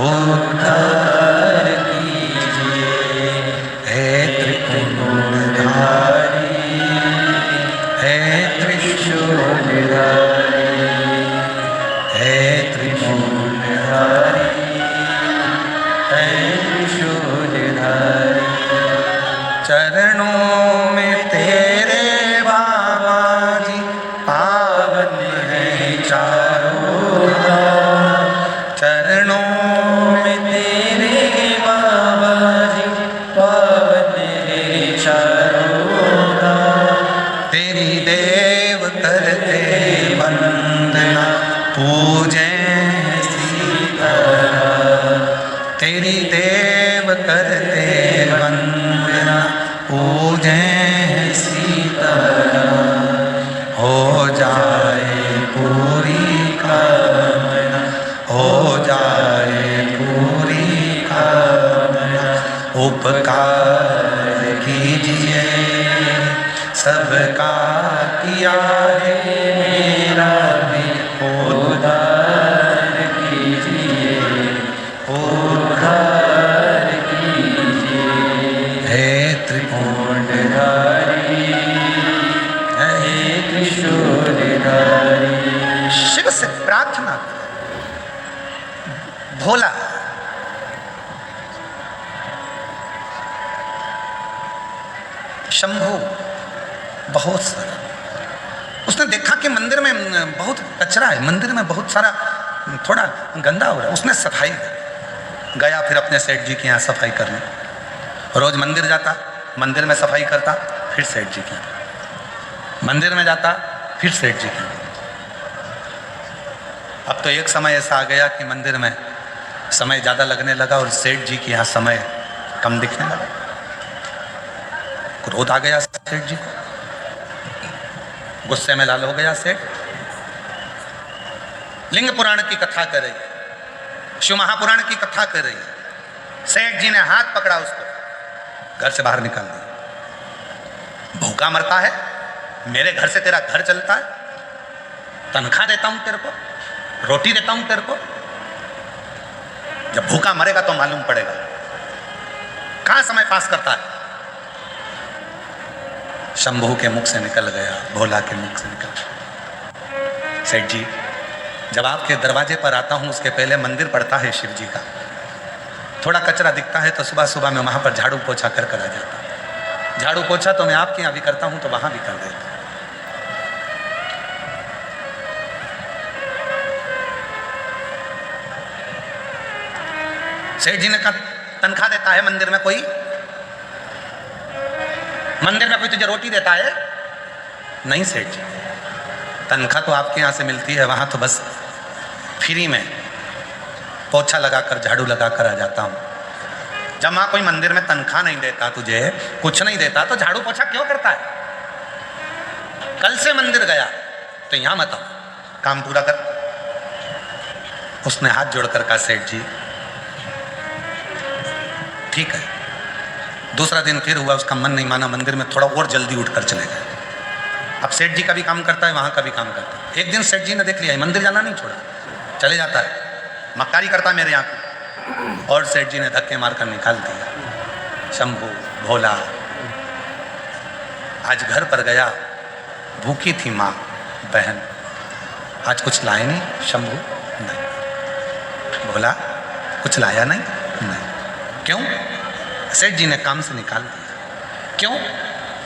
उद्धार कीजिए। हे त्रिपुरधारी, हे त्रिशूलधारी, हे त्रिशूलधारी, हे त्रिशूलधारी। चरणों में तेरे बाबा जी पावन है चारों धाम, चरणों में तेरे बाबा जी पावन है चारों धाम। तेरी देव करते वंदना पूजें उपकार कीजिए, सबका किया है मेरा भी उद्धार कीजिए, उद्धार कीजिए। हे त्रिपुंडधारी, हे त्रिशूलधारी। शिव से प्रार्थना करें, भोला शंभू बहुत सारा, उसने देखा कि मंदिर में बहुत कचरा है, मंदिर में बहुत सारा थोड़ा गंदा हो रहा है। उसने सफाई गया, फिर अपने सेठ जी के यहाँ सफाई करने। रोज मंदिर जाता, मंदिर में सफाई करता, फिर सेठ जी के यहाँ मंदिर में जाता, फिर सेठ जी के यहाँ। अब तो एक समय ऐसा आ गया कि मंदिर में समय ज़्यादा लगने लगा और सेठ जी के यहाँ समय कम दिखने लगा। क्रोध आ गया सेठ जी को, गुस्से में लाल हो गया सेठ। लिंग पुराण की कथा कर रही, शिव महापुराण की कथा कर रही। सेठ जी ने हाथ पकड़ा उसको, घर से बाहर निकाल दिया। भूखा मरता है, मेरे घर से तेरा घर चलता है, तनख्वाह देता हूं तेरे को, रोटी देता हूं तेरे को, जब भूखा मरेगा तो मालूम पड़ेगा कहां समय पास करता है। शंभू के मुख से निकल गया, भोला के मुख से निकल गया, सेठ जी जब आपके दरवाजे पर आता हूं उसके पहले मंदिर पड़ता है शिव जी का, थोड़ा कचरा दिखता है तो सुबह सुबह मैं वहां पर झाड़ू पोछा कर आ जाता। झाड़ू पोछा तो मैं आपके यहाँ भी करता हूं तो वहां भी कर देता। सेठ जी ने कहा तनख्वाह देता है मंदिर में कोई? मंदिर में कोई तुझे रोटी देता है? नहीं सेठ जी, तनख्वाह तो आपके यहाँ से मिलती है, वहाँ तो बस फ्री में पोछा लगाकर झाड़ू लगाकर आ जाता हूँ। जब वहाँ कोई मंदिर में तनख्वाह नहीं देता, तुझे कुछ नहीं देता, तो झाड़ू पोछा क्यों करता है? कल से मंदिर गया तो यहाँ मत आओ, काम पूरा कर। उसने हाथ जोड़कर कहा सेठ जी ठीक है। दूसरा दिन फिर हुआ, उसका मन नहीं माना, मंदिर में थोड़ा और जल्दी उठकर चले गए। अब सेठ जी का भी काम करता है, वहाँ का भी काम करता है। एक दिन सेठ जी ने देख लिया मंदिर जाना नहीं छोड़ा, चले जाता है, मक्कारी करता है मेरे यहाँ की, और सेठ जी ने धक्के मारकर निकाल दिया। शंभू भोला आज घर पर गया, भूखी थी माँ बहन, आज कुछ लाए नहीं? शंभू नहीं। भोला कुछ लाया नहीं? नहीं। क्यों? सेठ जी ने काम से निकाल दिया। क्यों?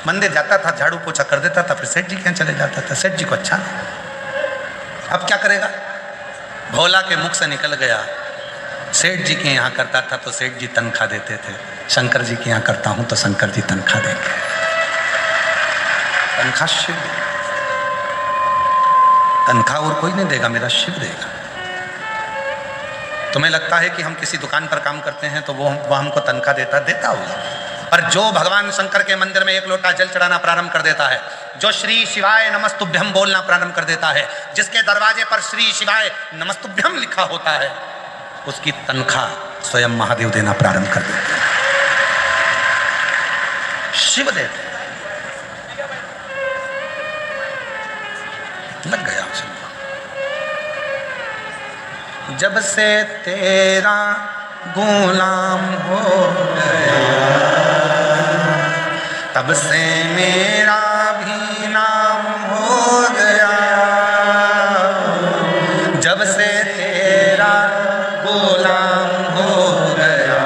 मंदिर जाता था, झाड़ू पोछा कर देता था, फिर सेठ जी के यहाँ चले जाता था, सेठ जी को अच्छा नहीं। अब क्या करेगा? भोला के मुख से निकल गया, सेठ जी के यहाँ करता था तो सेठ जी तनख्वाह देते थे, शंकर जी के यहाँ करता हूँ तो शंकर जी तनख्वाह देंगे। तनख्वाह शिव, तनख्वाह और कोई नहीं देगा, मेरा शिव देगा। तुम्हें लगता है कि हम किसी दुकान पर काम करते हैं तो वो हमको तनख्वाह देता होगा, पर जो भगवान शंकर के मंदिर में एक लोटा जल चढ़ाना प्रारंभ कर देता है, जो श्री शिवाय नमस्तुभ्यम बोलना प्रारंभ कर देता है, जिसके दरवाजे पर श्री शिवाय नमस्तुभ्यम लिखा होता है, उसकी तनख्वाह स्वयं महादेव देना प्रारंभ कर देते हैं। शिव देते लग गया उसे। जब से तेरा गुलाम हो गया, तब से मेरा भी नाम हो गया। जब से तेरा गुलाम हो गया,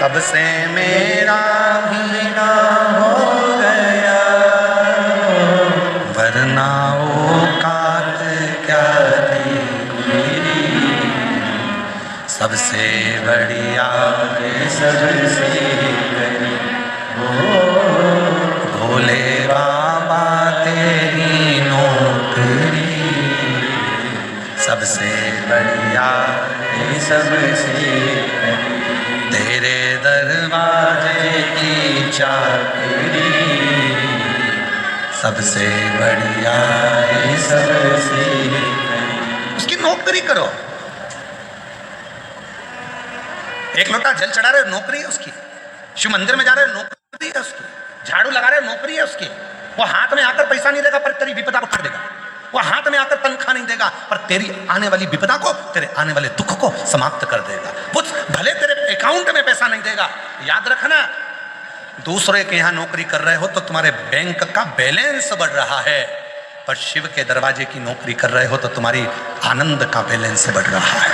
तब से मेरा भी नाम हो गया। वरना औकात क्या थी सबसे बढ़िया है, सबसे बड़ी भोले बाबा तेरी नौकरी, सबसे बढ़िया है, सबसे बड़ी तेरे दरवाजे की चाकरी, सबसे बढ़िया है, सबसे बड़ी। उसकी नौकरी करो, एक लोटा जल चढ़ा रहे, नौकरी है उसकी। शिव मंदिर में जा रहे, नौकरी है उसकी। झाड़ू लगा रहे, नौकरी है उसकी। वो हाथ में आकर पैसा नहीं देगा पर तेरी विपदा को कर देगा। वो हाथ में आकर तनख्वाह नहीं देगा पर तेरी आने वाली विपदा को, तेरे आने वाले दुख को समाप्त कर देगा। वो भले तेरे अकाउंट में पैसा नहीं देगा, याद रखना, दूसरे के यहां नौकरी कर रहे हो तो तुम्हारे बैंक का बैलेंस बढ़ रहा है, पर शिव के दरवाजे की नौकरी कर रहे हो तो तुम्हारी आनंद का बैलेंस बढ़ रहा है।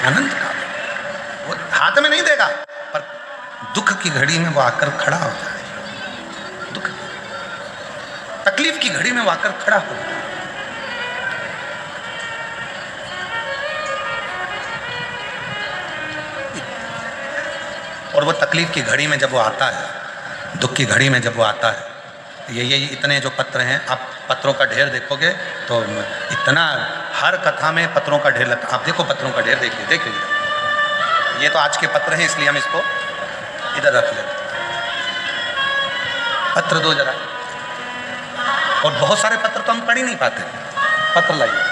आनंद का वो हाथ में नहीं देगा पर दुख की घड़ी में वो आकर खड़ा हो जाए, दुख तकलीफ की घड़ी में वो आकर खड़ा हो जाए। और वो तकलीफ की घड़ी में जब वो आता है, दुख की घड़ी में जब वो आता है, ये इतने जो पत्र हैं, आप पत्रों का ढेर देखोगे तो इतना, हर कथा में पत्रों का ढेर लगता। आप देखो पत्रों का ढेर, देखिए देखिए, ये तो आज के पत्र हैं इसलिए हम इसको इधर रख लेते। पत्र दो जरा, और बहुत सारे पत्र तो हम पढ़ ही नहीं पाते। पत्र लाइए,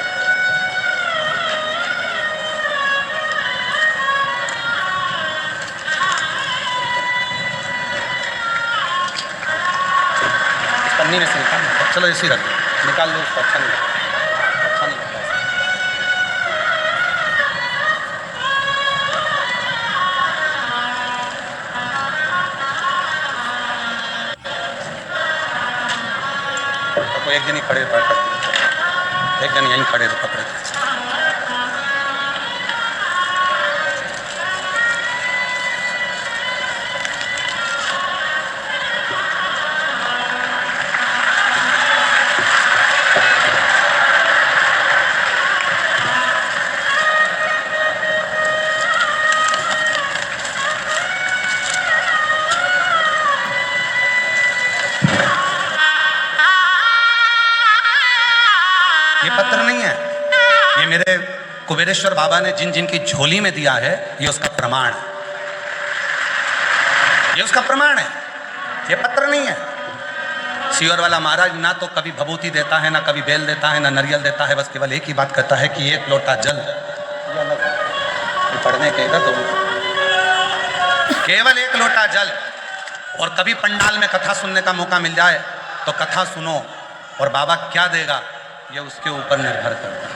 पन्नी में से निकाल, चलो इसी रख दो, निकाल लो उसको, अच्छा नहीं लगता, अच्छा नहीं लगता। तो एक दिन ही खड़े पकड़, एक दिन यहीं खड़े पकड़े। ये पत्र नहीं है, ये मेरे कुबेरेश्वर बाबा ने जिन जिन की झोली में दिया है, ये उसका प्रमाण है, ये उसका प्रमाण है, ये पत्र नहीं है। सीवर वाला महाराज ना तो कभी भभूति देता है, ना कभी बेल देता है, ना नारियल देता है, बस केवल एक ही बात करता है कि एक लोटा जल, पढ़ने के इधर तो केवल एक लोटा जल। और कभी पंडाल में कथा सुनने का मौका मिल जाए तो कथा सुनो, और बाबा क्या देगा ये उसके ऊपर निर्भर करता है।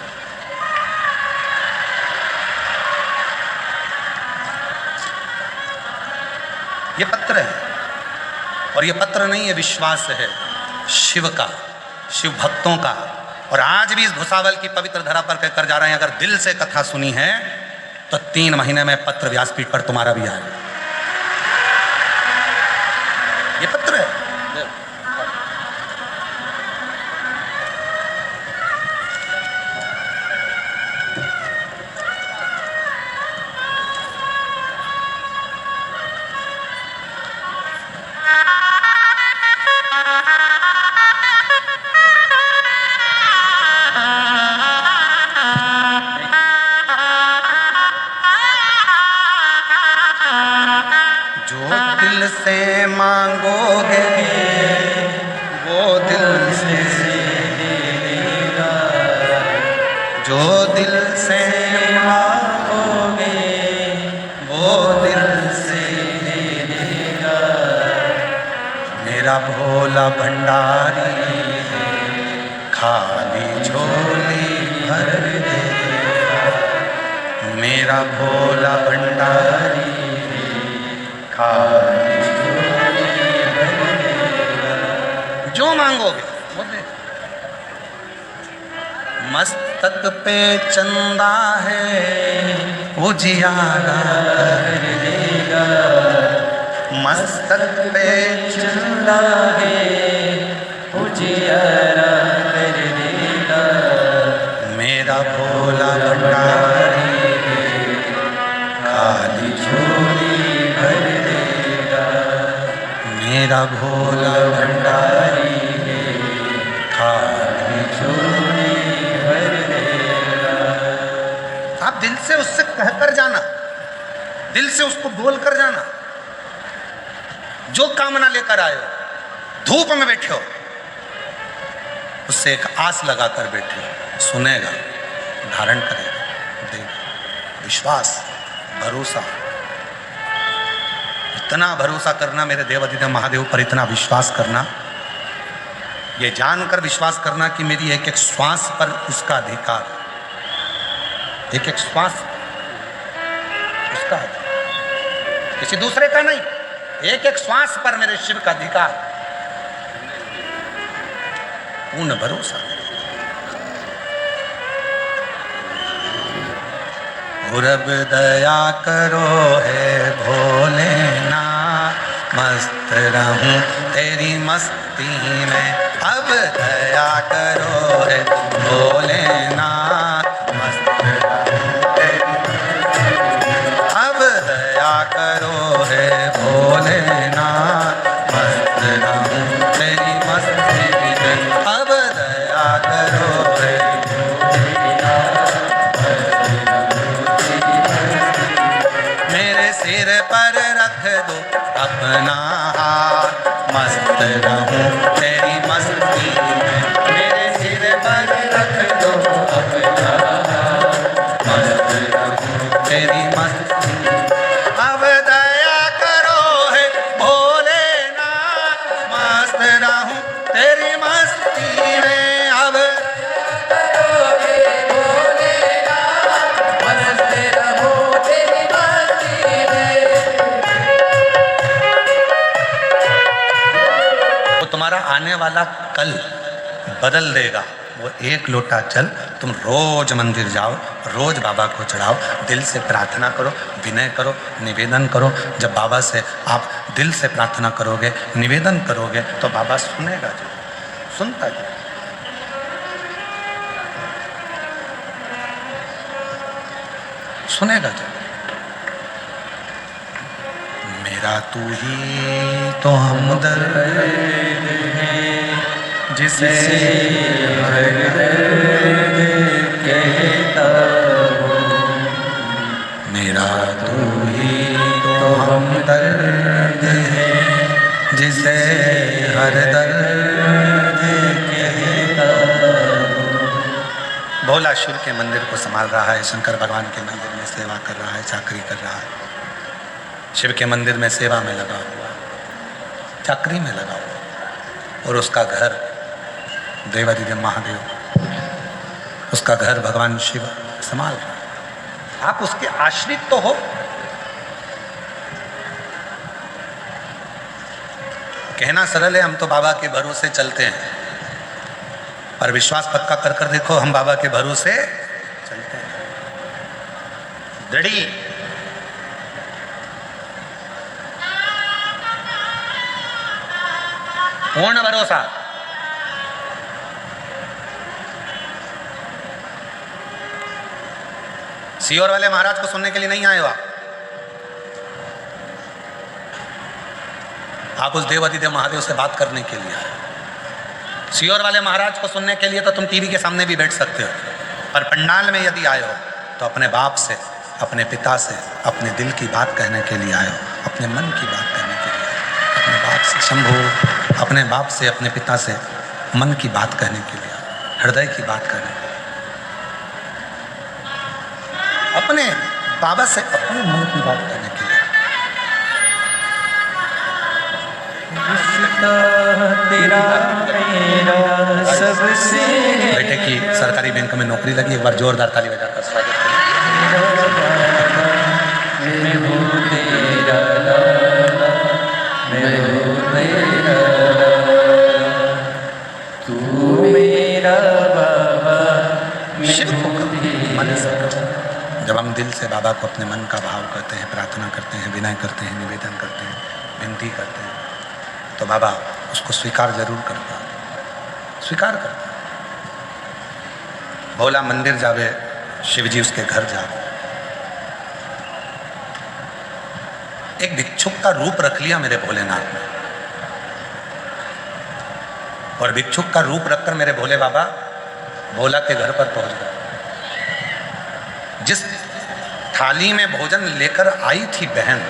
ये पत्र है, और ये पत्र नहीं है, विश्वास है शिव का, शिव भक्तों का। और आज भी इस भुसावल की पवित्र धरा पर कहकर जा रहे हैं, अगर दिल से कथा सुनी है तो 3 महीने में पत्र व्यासपीठ पर तुम्हारा भी आए। ये पत्र है। दिल से मांगोगे वो दिल से देगा, जो दिल से मांगोगे वो दिल से देगा। मेरा भोला भंडारी खाली झोली भर देगा, मेरा भोला भंडारी जो मांगोगे वो दे। मस्तक पे चंदा है उजियारा कर देगा, मस्तक पे चंदा है उजियारा कर देगा। मेरा भोला भंडारी खाली झोली भर देगा, मेरा भोला भंडारी खाली झोली भर देगा। आप दिल से उससे कहकर जाना, दिल से उसको बोल कर जाना, जो कामना लेकर आए हो, धूप में बैठे हो, उससे एक आस लगाकर बैठे हो, सुनेगा, धारण करेगा, देगा, विश्वास भरोसा, इतना भरोसा करना मेरे देवाधिदेव महादेव पर, इतना विश्वास करना, ये जानकर विश्वास करना कि मेरी एक एक श्वास पर उसका अधिकार, एक एक श्वास उसका अधिकार, किसी दूसरे का नहीं, एक एक श्वास पर मेरे शिव का अधिकार। पूर्ण भरोसा। और अब दया करो है भोलेनाथ, मस्त रहूं तेरी मस्ती में। अब दया करो है भोलेनाथ, मस्त रहूं तेरी मस्ती में। अब दया करो है भोलेनाथ, मस्त रहूं तेरी मस्ती में। अब दया करो है सिर पर रख दो अपना हाथ, मस्त रहूं तेरी मस्ती में। मेरे सिर पर रख दो अपना हाथ, मस्त रहूं तेरी मस्ती में। अब दया करो है भोलेनाथ, मस्त रहूं तेरी मस्ती में। अब तुम्हारा आने वाला कल बदल देगा। वो एक लोटा जल तुम रोज मंदिर जाओ, रोज बाबा को चढ़ाओ, दिल से प्रार्थना करो, विनय करो, निवेदन करो। जब बाबा से आप दिल से प्रार्थना करोगे, निवेदन करोगे, तो बाबा सुनेगा जो, सुनता जो। सुनेगा जो। मेरा तू ही तो हमदर्द है, जिसे हर दर्द कहता हूँ। मेरा तू ही तो हमदर्द है, जिसे हर दर्द कहता हूँ। भोला शिव के मंदिर को संभाल रहा है, शंकर भगवान के मंदिर में सेवा कर रहा है, चाकरी कर रहा है। शिव के मंदिर में सेवा में लगा हुआ, चाकरी में लगा हुआ, और उसका घर देवाधिदेव महादेव, उसका घर भगवान शिव संभाल रहा है। आप उसके आश्रित तो हो। कहना सरल है, हम तो बाबा के भरोसे चलते हैं, पर विश्वास पक्का कर कर देखो, हम बाबा के भरोसे चलते हैं। दृढ़ी पूर्ण भरोसा। सीहोर वाले महाराज को सुनने के लिए नहीं आए हो आप उस देवाधिदेव महादेव से बात करने के लिए आए। सीहोर वाले महाराज को सुनने के लिए तो तुम टीवी के सामने भी बैठ सकते हो, पर पंडाल में यदि आए हो तो अपने बाप से, अपने पिता से, अपने दिल की बात कहने के लिए आए हो, अपने मन की बात कहने के लिए, अपने बाप से शंभू, अपने बाप से, अपने पिता से मन की बात कहने के लिए, हृदय की बात करने के लिए, अपने बाबा से अपने मन की बात करने के लिए। तेरा मेरा सबसे। बेटे की सरकारी बैंक में नौकरी लगी, एक बार जोरदार ताली बजाकर स्वागत करें। मैं हूँ तेरा लाला, मैं हूँ तेरा लाला, तू मेरा बाबा। शिव को मन से जब हम दिल से बाबा को अपने मन का भाव करते हैं, प्रार्थना करते हैं, विनय करते हैं, निवेदन करते हैं, विनती करते हैं, तो बाबा उसको स्वीकार जरूर करता है, स्वीकार करता है। भोला मंदिर जावे, शिव जी उसके घर जावे। एक भिक्षुक का रूप रख लिया मेरे भोलेनाथ ने, और भिक्षुक का रूप रखकर मेरे भोले बाबा भोला के घर पर पहुंच गए। जिस थाली में भोजन लेकर आई थी बहन,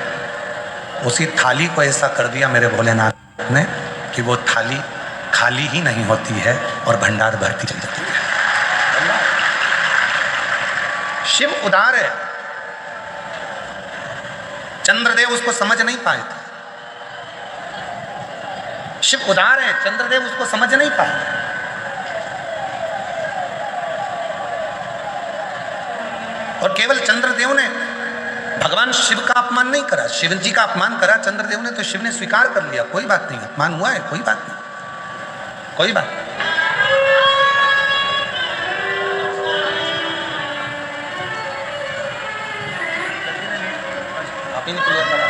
उसी थाली को ऐसा कर दिया मेरे भोलेनाथ ने कि वो थाली खाली ही नहीं होती है और भंडार भरती चली जाती है। शिव उदार है, चंद्रदेव उसको समझ नहीं पाए थे। शिव उदार है, चंद्रदेव उसको समझ नहीं पाए। और केवल चंद्रदेव ने भगवान शिव का अपमान नहीं करा, शिव जी का अपमान करा चंद्रदेव ने, तो शिव ने स्वीकार कर लिया, कोई बात नहीं, अपमान हुआ है, कोई बात नहीं, कोई बात नहीं। आप ही ने क्लियर करा,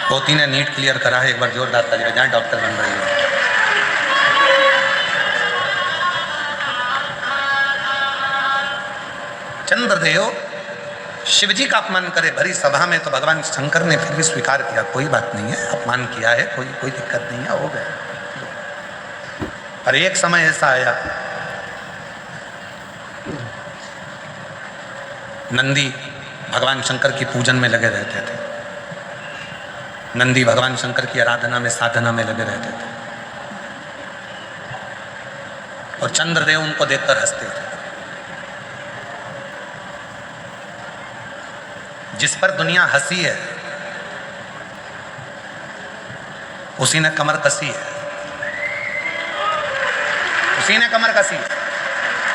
पोती ने नीट क्लियर करा है, एक बार जोरदार ताली बजाएं, डॉक्टर बन रही है। चंद्रदेव शिवजी का अपमान करे भरी सभा में, तो भगवान शंकर ने फिर भी स्वीकार किया, कोई बात नहीं है, अपमान किया है, कोई दिक्कत नहीं है, हो गया। पर एक समय ऐसा आया, नंदी भगवान शंकर की पूजन में लगे रहते थे, नंदी भगवान शंकर की आराधना में, साधना में लगे रहते थे, और चंद्रदेव उनको देखकर हंसते थे। जिस पर दुनिया हंसी है उसी ने कमर कसी है, उसी ने कमर कसी है।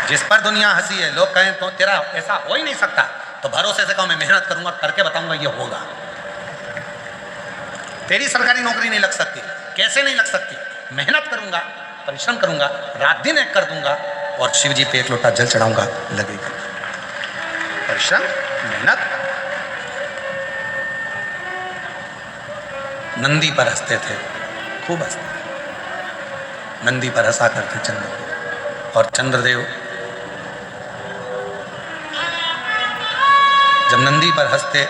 जिस पर दुनिया हंसी है, लोग कहें तो तेरा ऐसा हो ही नहीं सकता, तो भरोसे से कहो मैं मेहनत करूंगा, करके बताऊंगा ये होगा। तेरी सरकारी नौकरी नहीं लग सकती, कैसे नहीं लग सकती, मेहनत करूंगा, परिश्रम करूंगा, रात दिन एक कर दूंगा, और शिव जी पे एक लोटा जल चढ़ाऊंगा, लगेगा। परिश्रम, मेहनत। नंदी पर हंसते थे, खूब हंसते, नंदी पर हंसा करते चंद्रदेव। और चंद्रदेव जब नंदी पर हंसते,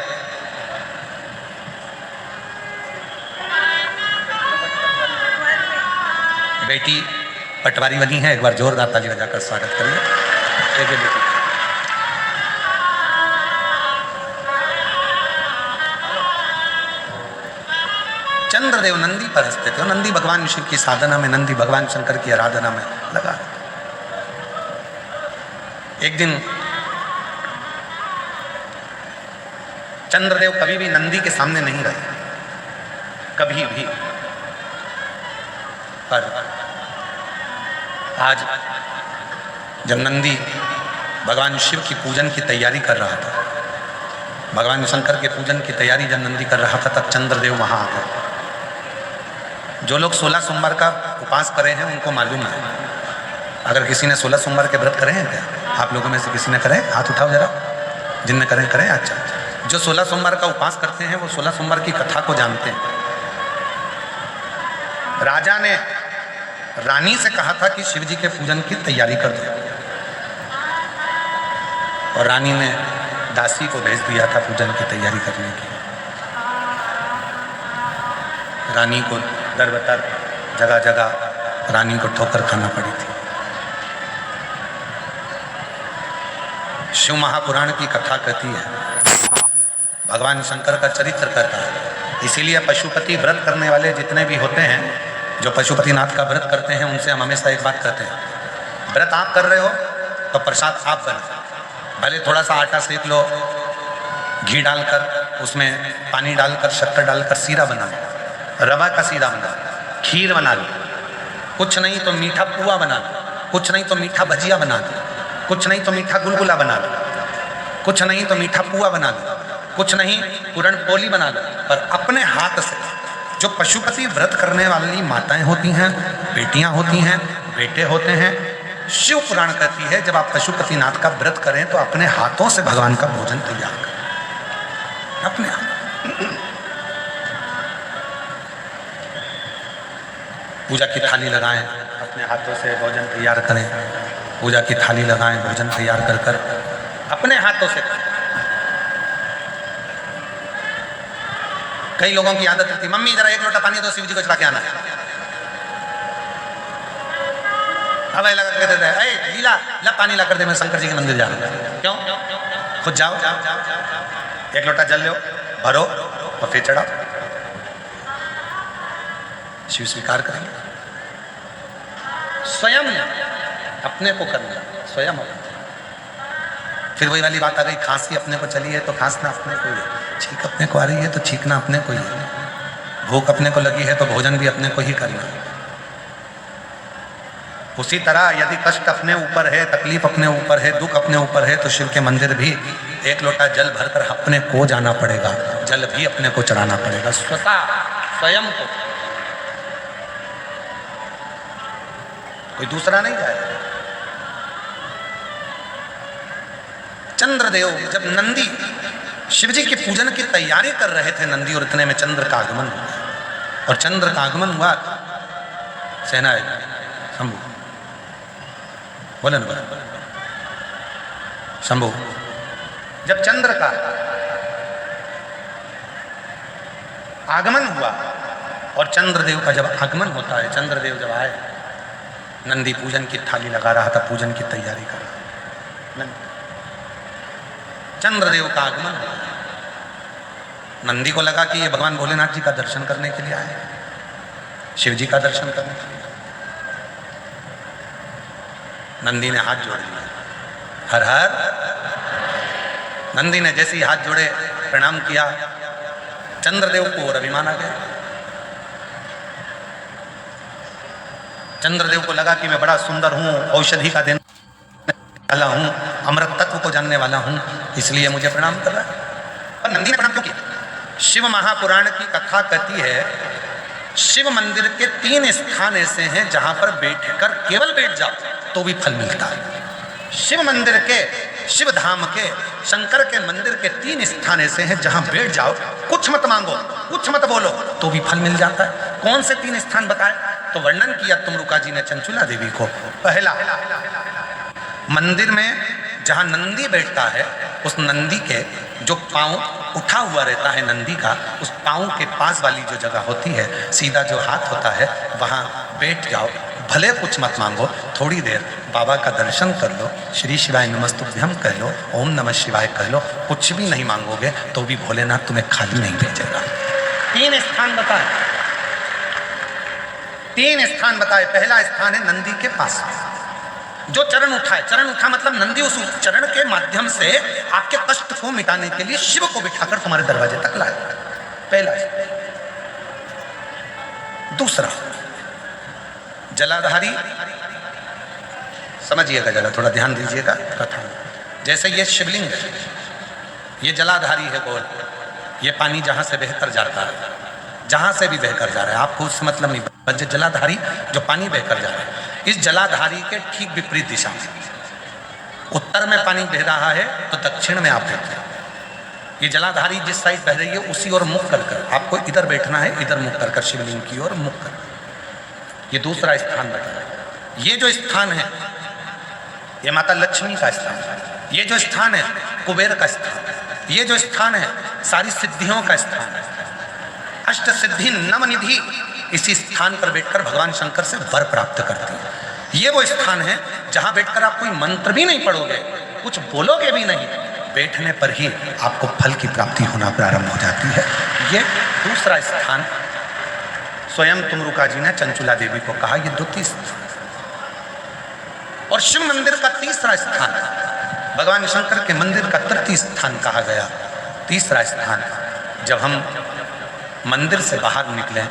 बेटी पटवारी बनी है, एक बार जोरदार ताली बजाकर स्वागत करिए। एक बेटी चंद्रदेव नंदी पर हंसते थे, नंदी भगवान शिव की साधना में, नंदी भगवान शंकर की आराधना में लगा। एक दिन चंद्रदेव कभी भी नंदी के सामने नहीं रहे, कभी भी। पर आज जब नंदी भगवान शिव की पूजन की तैयारी कर रहा था, भगवान शंकर के पूजन की तैयारी जब नंदी कर रहा था, तब चंद्रदेव वहां आ गए। जो लोग 16 सोमवार का उपास करे हैं उनको मालूम है, अगर किसी ने 16 सोमवार के व्रत करे हैं क्या? आप लोगों में से किसी ने करे? हाथ उठाओ जरा, जिनने करें करें। अच्छा, जो 16 सोमवार का उपास करते हैं वो 16 सोमवार की कथा को जानते हैं। राजा ने रानी से कहा था कि शिव जी के पूजन की तैयारी कर दो, और रानी ने दासी को भेज दिया था पूजन की तैयारी करने की। रानी को दर बदर जगह जगह रानी को ठोकर खाना पड़ी थी। शिव महापुराण की कथा कहती है, भगवान शंकर का चरित्र कहता है। इसीलिए पशुपति व्रत करने वाले जितने भी होते हैं, जो पशुपतिनाथ का व्रत करते हैं, उनसे हम हमेशा एक बात कहते हैं, व्रत आप कर रहे हो तो प्रसाद आप बने, भले थोड़ा सा आटा सेक लो, घी डालकर उसमें पानी डालकर शक्कर डालकर सीरा बना लो, रवा का सीरा बना लो, खीर बना लो, कुछ नहीं तो मीठा पुआ बना लो, कुछ नहीं तो मीठा भजिया बना लो, कुछ नहीं तो मीठा गुलगुला बना लो, कुछ नहीं तो मीठा पुआ बना लो, कुछ नहीं पूरण पोली बना लो। पर अपने हाथ से जो पशुपति व्रत करने वाली माताएं होती हैं, बेटियां होती हैं, बेटे होते हैं, शिव पुराण कहती है जब आप पशुपतिनाथ का व्रत करें तो अपने हाथों से भगवान का भोजन तैयार करें, अपने हाथ। पूजा की थाली लगाएं, अपने हाथों से भोजन तैयार करें, पूजा की थाली लगाएं, भोजन तैयार कर कर अपने हाथों से। कई लोगों की आदत होती, मम्मी जरा एक लोटा पानी दो, शिव जी को चढ़ा के आना है। अब लगा के देते हैं, ए लीला ला पानी ला कर दे, मैं शंकर जी के मंदिर जा रहा हूं। क्यों? खुद जाओ, एक लोटा जल लो, भरो और फिर चढ़ाओ। शिव स्वीकार करेंगे। स्वयं अपने को करना, स्वयं फिर वही वाली बात आ गई, खांसी अपने को चली है तो खांसना अपने को ही है, छींक अपने को आ रही है तो छींकना अपने को ही है, भूख अपने को लगी है तो भोजन भी अपने को ही करना है। उसी तरह यदि कष्ट अपने ऊपर है, तकलीफ अपने ऊपर है, दुख अपने ऊपर है, तो शिव के मंदिर भी एक लोटा जल भरकर अपने को जाना पड़ेगा, जल भी अपने को चढ़ाना पड़ेगा, स्वयं को, कोई दूसरा नहीं जाएगा। चंद्रदेव जब नंदी शिवजी के पूजन की तैयारी कर रहे थे नंदी, और इतने में चंद्र का आगमन हुआ, और चंद्र का आगमन हुआ, सेना शंभु बोले ना, शंभु जब चंद्र का आगमन हुआ, और चंद्रदेव का जब आगमन होता है, चंद्रदेव जब आए, नंदी पूजन की थाली लगा रहा था, पूजन की तैयारी कर रहा था, चंद्रदेव का आगमन हुआ, नंदी को लगा कि ये भगवान भोलेनाथ जी का दर्शन करने के लिए आए, शिव जी का दर्शन करने के लिए। नंदी ने हाथ जोड़ लिया, हर हर। नंदी ने जैसे ही हाथ जोड़े, प्रणाम किया, चंद्रदेव को और अभिमान आ गया। चंद्रदेव को लगा कि मैं बड़ा सुंदर हूं, औषधि का देने वाला हूं, अमृत तत्व को जानने वाला हूं, इसलिए मुझे प्रणाम कर रहा है। पर नंदी ने प्रणाम क्यों किया? शिव महापुराण की कथा कहती है, शिव मंदिर के 3 स्थान ऐसे हैं जहां पर बैठकर केवल बैठ जाओ तो भी फल मिलता है। शिव मंदिर के, शिव धाम के, शंकर के मंदिर के 3 स्थान ऐसे हैं जहां बैठ जाओ, कुछ मत मांगो, कुछ मत बोलो, तो भी फल मिल जाता है। कौन से 3 स्थान बताए? तो वर्णन किया तुमरुका जी ने चंचुला देवी को। पहला, मंदिर में जहां नंदी बैठता है, उस नंदी के जो पांव उठा हुआ रहता है नंदी का, उस पांव के पास वाली जो जगह होती है, सीधा जो हाथ होता है, वहां बैठ जाओ, भले कुछ मत मांगो, थोड़ी देर बाबा का दर्शन कर लो, श्री शिवाय नमस्तुभ्यम कह लो, ओम नमः शिवाय कह लो, कुछ भी नहीं मांगोगे तो भी भोलेनाथ तुम्हें खाली नहीं भेजेगा। 3 स्थान बताए, 3 स्थान बताए। पहला स्थान है नंदी के पास, जो चरण उठाए, चरण उठा मतलब नंदी उस चरण के माध्यम से आपके कष्ट को मिटाने के लिए शिव को बिठाकर तुम्हारे दरवाजे तक लाए। पहला। दूसरा, जलाधारी, समझिएगा जरा, थोड़ा ध्यान दीजिएगा कथा। जैसे ये शिवलिंग है, ये जलाधारी है गोल, ये पानी जहां से बहकर जाता है, जहां से भी बहकर जा रहा है, आपको उससे मतलब नहीं, बस जलाधारी जो पानी बहकर जा रहा है, इस जलाधारी के ठीक विपरीत दिशा में, उत्तर में पानी बह रहा है तो दक्षिण में आप बैठते हैं। ये जलाधारी जिस साइड बह रही है उसी ओर मुख कर कर आपको इधर बैठना है, इधर मुख कर कर शिवलिंग की ओर मुख कर। ये दूसरा स्थान बैठा। ये जो स्थान है, ये माता लक्ष्मी का स्थान है। ये जो स्थान है, कुबेर का स्थान है। ये जो स्थान है, सारी सिद्धियों का स्थान है। अष्ट सिद्धि नवनिधि इसी स्थान पर बैठकर भगवान शंकर से वर प्राप्त करते हैं। ये वो स्थान है जहां बैठकर आप कोई मंत्र भी नहीं पढ़ोगे, कुछ बोलोगे भी नहीं, बैठने पर ही आपको फल की प्राप्ति होना प्रारंभ हो जाती है। ये दूसरा स्थान स्वयं तुमरुका जी ने चंचुला देवी को कहा, ये द्वितीय स्थान। और शिव मंदिर का तीसरा स्थान, भगवान शंकर के मंदिर का तृतीय स्थान कहा गया। तीसरा स्थान, जब हम मंदिर से बाहर निकले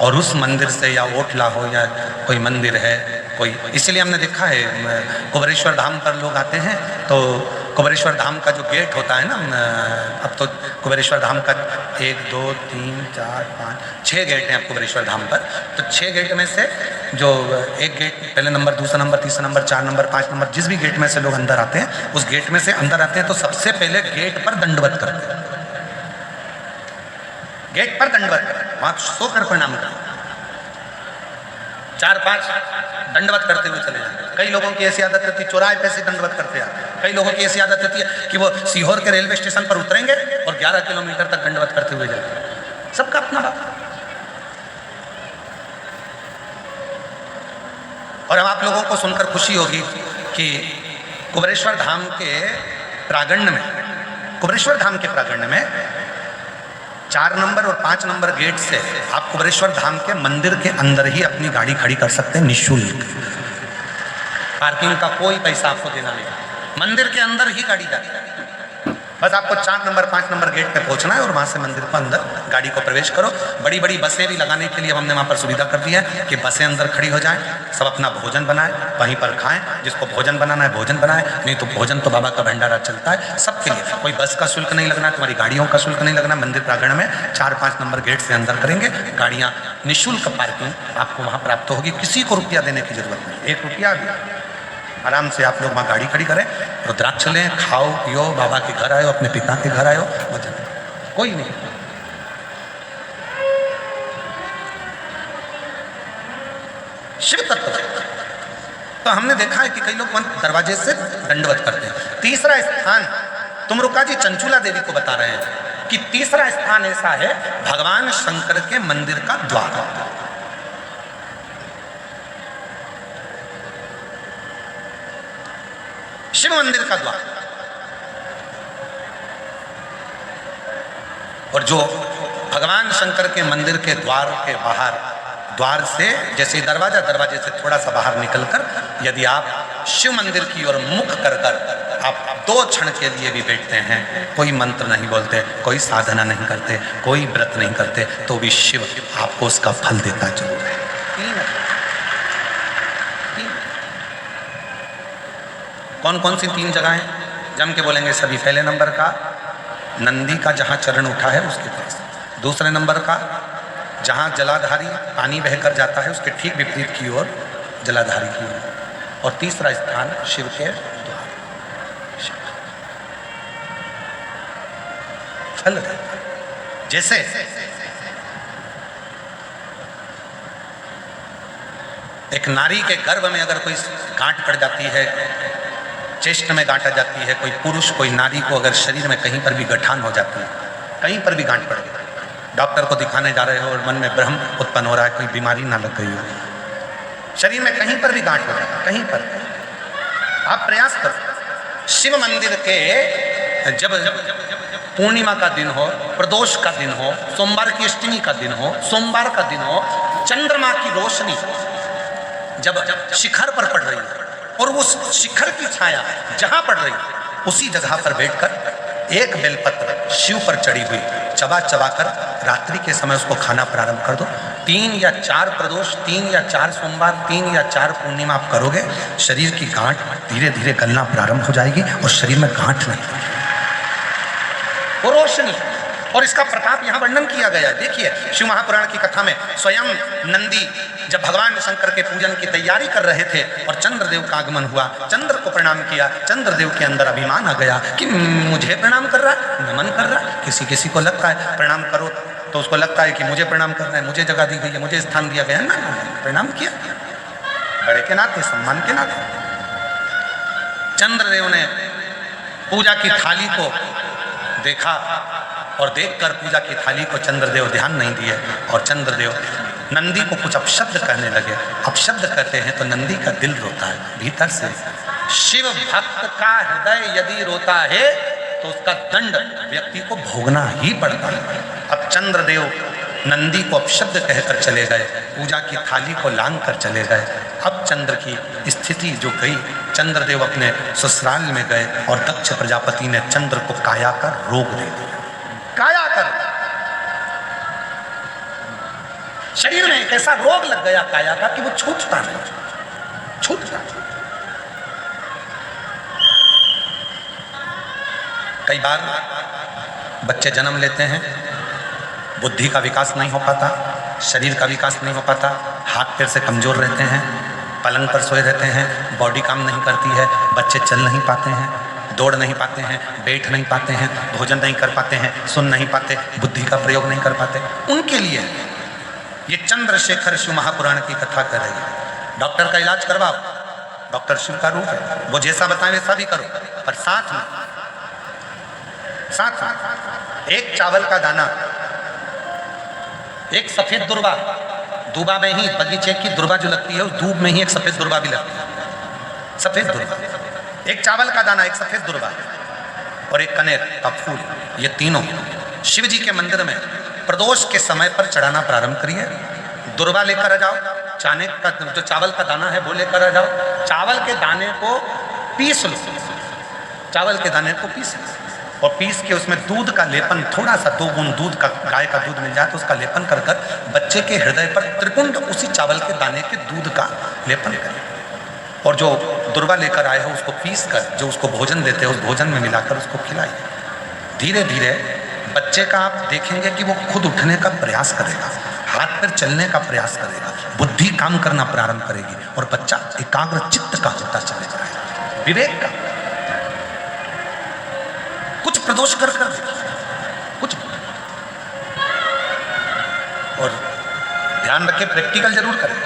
और उस मंदिर से, या ओटला हो या कोई मंदिर है कोई, इसलिए हमने देखा है कुबेरेश्वर धाम पर लोग आते हैं तो कुबेरेश्वर धाम का जो गेट होता है ना, अब तो कुबेरेश्वर धाम का 1 2 3 4 5 6 गेट हैं अब कुबेरेश्वर धाम पर। तो 6 गेट में से जो एक गेट, पहले नंबर, दूसरा नंबर, तीसरा नंबर, 4 नंबर, 5 नंबर, जिस भी गेट में से लोग अंदर आते हैं, उस गेट में से अंदर आते हैं तो सबसे पहले गेट पर दंडवत करते हैं। गेट पर दंडवत करें, वहां सोकर प्रणाम करें, 4-5 दंडवत करते हुए चले जाएंगे। कई लोगों की ऐसी आदत होती है चौराहे पे से दंडवत करते हैं। कई लोगों की ऐसी आदत होती है कि वो सीहोर के रेलवे स्टेशन पर उतरेंगे और 11 किलोमीटर तक दंडवत करते हुए जाएंगे। सबका अपना बात। और अब आप लोगों को सुनकर खुशी होगी कि कुबेरेश्वर धाम के प्रांगण में, कुबेरेश्वर धाम के प्रांगण में 4 नंबर और 5 नंबर गेट से आप कुबेरेश्वर धाम के मंदिर के अंदर ही अपनी गाड़ी खड़ी कर सकते हैं निःशुल्क। पार्किंग का कोई पैसा आपको देना नहीं। मंदिर के अंदर ही गाड़ी जाती है। बस आपको 4 नंबर 5 नंबर गेट पे पहुंचना है और वहां से मंदिर को अंदर गाड़ी को प्रवेश करो। बड़ी बड़ी बसें भी लगाने के लिए हमने वहां पर सुविधा कर दी है कि बसें अंदर खड़ी हो जाएं, सब अपना भोजन बनाएं, वहीं पर खाएं, जिसको भोजन बनाना है भोजन बनाए, नहीं तो भोजन तो बाबा का भंडारा चलता है सबके लिए। कोई बस का शुल्क नहीं लगना, तुम्हारी गाड़ियों का शुल्क नहीं लगना। मंदिर प्रांगण में 4-5 नंबर गेट से अंदर करेंगे, गाड़ियाँ निःशुल्क पार्किंग आपको वहाँ प्राप्त होगी, किसी को रुपया देने की जरूरत नहीं, 1 रुपया भी। आराम से आप लोग वहाँ गाड़ी खड़ी करें, रुद्राक्ष लें, खाओ पियो, बाबा के घर आयो, अपने पिता के घर आयो, भजन कोई नहीं। शिव तत्व तो हमने देखा है कि कई लोग दरवाजे से दंडवत करते हैं। तीसरा स्थान तुमरुका जी चंचूला देवी को बता रहे हैं कि तीसरा स्थान ऐसा है भगवान शंकर के मंदिर का द्वार। शिव मंदिर का द्वार। और जो भगवान शंकर के मंदिर के द्वार के बाहर, द्वार से जैसे दरवाजा, दरवाजे से थोड़ा सा बाहर निकलकर यदि आप शिव मंदिर की ओर मुख कर आप 2 क्षण के लिए भी बैठते हैं, कोई मंत्र नहीं बोलते, कोई साधना नहीं करते, कोई व्रत नहीं करते, तो भी शिव आपको उसका फल देता जरूर है। कौन कौन सी 3 जगहें जम के बोलेंगे सभी? पहले नंबर का नंदी का जहाँ चरण उठा है उसके पास, दूसरे नंबर का जहाँ जलाधारी पानी बहकर जाता है उसके ठीक विपरीत की ओर जलाधारी की ओर, और तीसरा स्थान शिव के द्वार। फल जैसे एक नारी के गर्भ में अगर कोई गांठ पड़ जाती है, चेस्ट में गांठ आ जाती है, कोई पुरुष कोई नारी को अगर शरीर में कहीं पर भी गठान हो जाती है, कहीं पर भी गांठ पड़ गई, डॉक्टर को दिखाने जा रहे हो और मन में भ्रम उत्पन्न हो रहा है कोई बीमारी ना लग गई हो, शरीर में कहीं पर भी गांठ हो जाए, कहीं पर आप प्रयास करो। शिव मंदिर के जब पूर्णिमा का दिन हो, प्रदोष का दिन हो, सोमवार की अष्टमी का दिन हो, सोमवार का दिन हो, चंद्रमा की रोशनी जब शिखर पर पड़ रही है और उस शिखर की छाया जहां पड़ रही है उसी जगह पर बैठकर एक बेलपत्र शिव पर चढ़ी हुई चबा चबा कर रात्रि के समय उसको खाना प्रारंभ कर दो। 3 या 4 प्रदोष, 3 या 4 सोमवार, 3 या 4 पूर्णिमा आप करोगे, शरीर की गांठ धीरे धीरे गलना प्रारंभ हो जाएगी और शरीर में गांठ नहीं होगी, वो रोशनी। और इसका प्रताप यहाँ वर्णन किया गया है। देखिए शिव महापुराण की कथा में स्वयं नंदी जब भगवान शंकर के पूजन की तैयारी कर रहे थे और चंद्रदेव का आगमन हुआ, चंद्र को प्रणाम किया, चंद्रदेव के अंदर अभिमान आ गया कि मुझे प्रणाम कर रहा है, नमन कर रहा है। किसी किसी को लगता है प्रणाम करो तो उसको लगता है कि मुझे प्रणाम करना है, मुझे जगह दी गई है, मुझे स्थान दिया गया है। ना, प्रणाम किया बड़े के नाते, सम्मान के नाते। चंद्रदेव ने पूजा की थाली को देखा और देखकर पूजा की थाली को चंद्रदेव ध्यान नहीं दिए और चंद्रदेव नंदी को कुछ अपशब्द कहने लगे। अपशब्द कहते हैं तो नंदी का दिल रोता है भीतर से। शिव भक्त का हृदय यदि रोता है तो उसका दंड व्यक्ति को भोगना ही पड़ता है। अब चंद्रदेव नंदी को अपशब्द कहकर चले गए, पूजा की थाली को लांग कर चले गए। अब चंद्र की स्थिति जो गई, चंद्रदेव अपने ससुराल में गए और दक्ष प्रजापति ने चंद्र को काया का रोग दे दिया। काया कर शरीर में एक ऐसा रोग लग गया काया का कि वो छूटता नहीं, छूटता। कई बार बच्चे जन्म लेते हैं, बुद्धि का विकास नहीं हो पाता, शरीर का विकास नहीं हो पाता, हाथ पैर से कमजोर रहते हैं, पलंग पर सोए रहते हैं, बॉडी काम नहीं करती है, बच्चे चल नहीं पाते हैं, दौड़ नहीं पाते हैं, बैठ नहीं पाते हैं, भोजन नहीं कर पाते हैं, सुन नहीं पाते, बुद्धि का प्रयोग नहीं कर पाते। उनके लिए ये चंद्रशेखर शिव महापुराण की कथा कर रही है। डॉक्टर का इलाज करवाओ, डॉक्टर शिव का रूप है, वो जैसा बताए वैसा भी करो, पर साथ में एक चावल का दाना, एक सफेद दुर्वा, दूबा में ही बगीचे की दुर्वा जो लगती है उस दूब में ही एक सफेद दुर्वा भी लगती है। सफेद दुर्वा, एक चावल का दाना, एक सफेद दुर्वा और एक कनेर का फूल, ये तीनों शिव जी के मंदिर में प्रदोष के समय पर चढ़ाना प्रारंभ करिए। दुर्वा लेकर आ जाओ, चाने का जो चावल का दाना है वो लेकर आ जाओ, चावल के दाने को पीस लो, चावल के दाने को पीस और पीस के उसमें दूध का लेपन, थोड़ा सा 2 बूंद दूध का, गाय का दूध मिल जाए तो उसका लेपन कर कर बच्चे के हृदय पर त्रिपुंड उसी चावल के दाने के दूध का लेपन करें और जो दुर्वा लेकर आए हो उसको पीस कर जो उसको भोजन देते हैं उस भोजन में मिलाकर उसको खिलाइए। धीरे धीरे बच्चे का आप देखेंगे कि वो खुद उठने का प्रयास करेगा, हाथ पैर चलने का प्रयास करेगा, बुद्धि काम करना प्रारंभ करेगी और बच्चा एकाग्र चित्त का होता चले जाएगा, विवेक का। कुछ प्रदोष कर कर कुछ, और ध्यान रखें प्रैक्टिकल जरूर करें।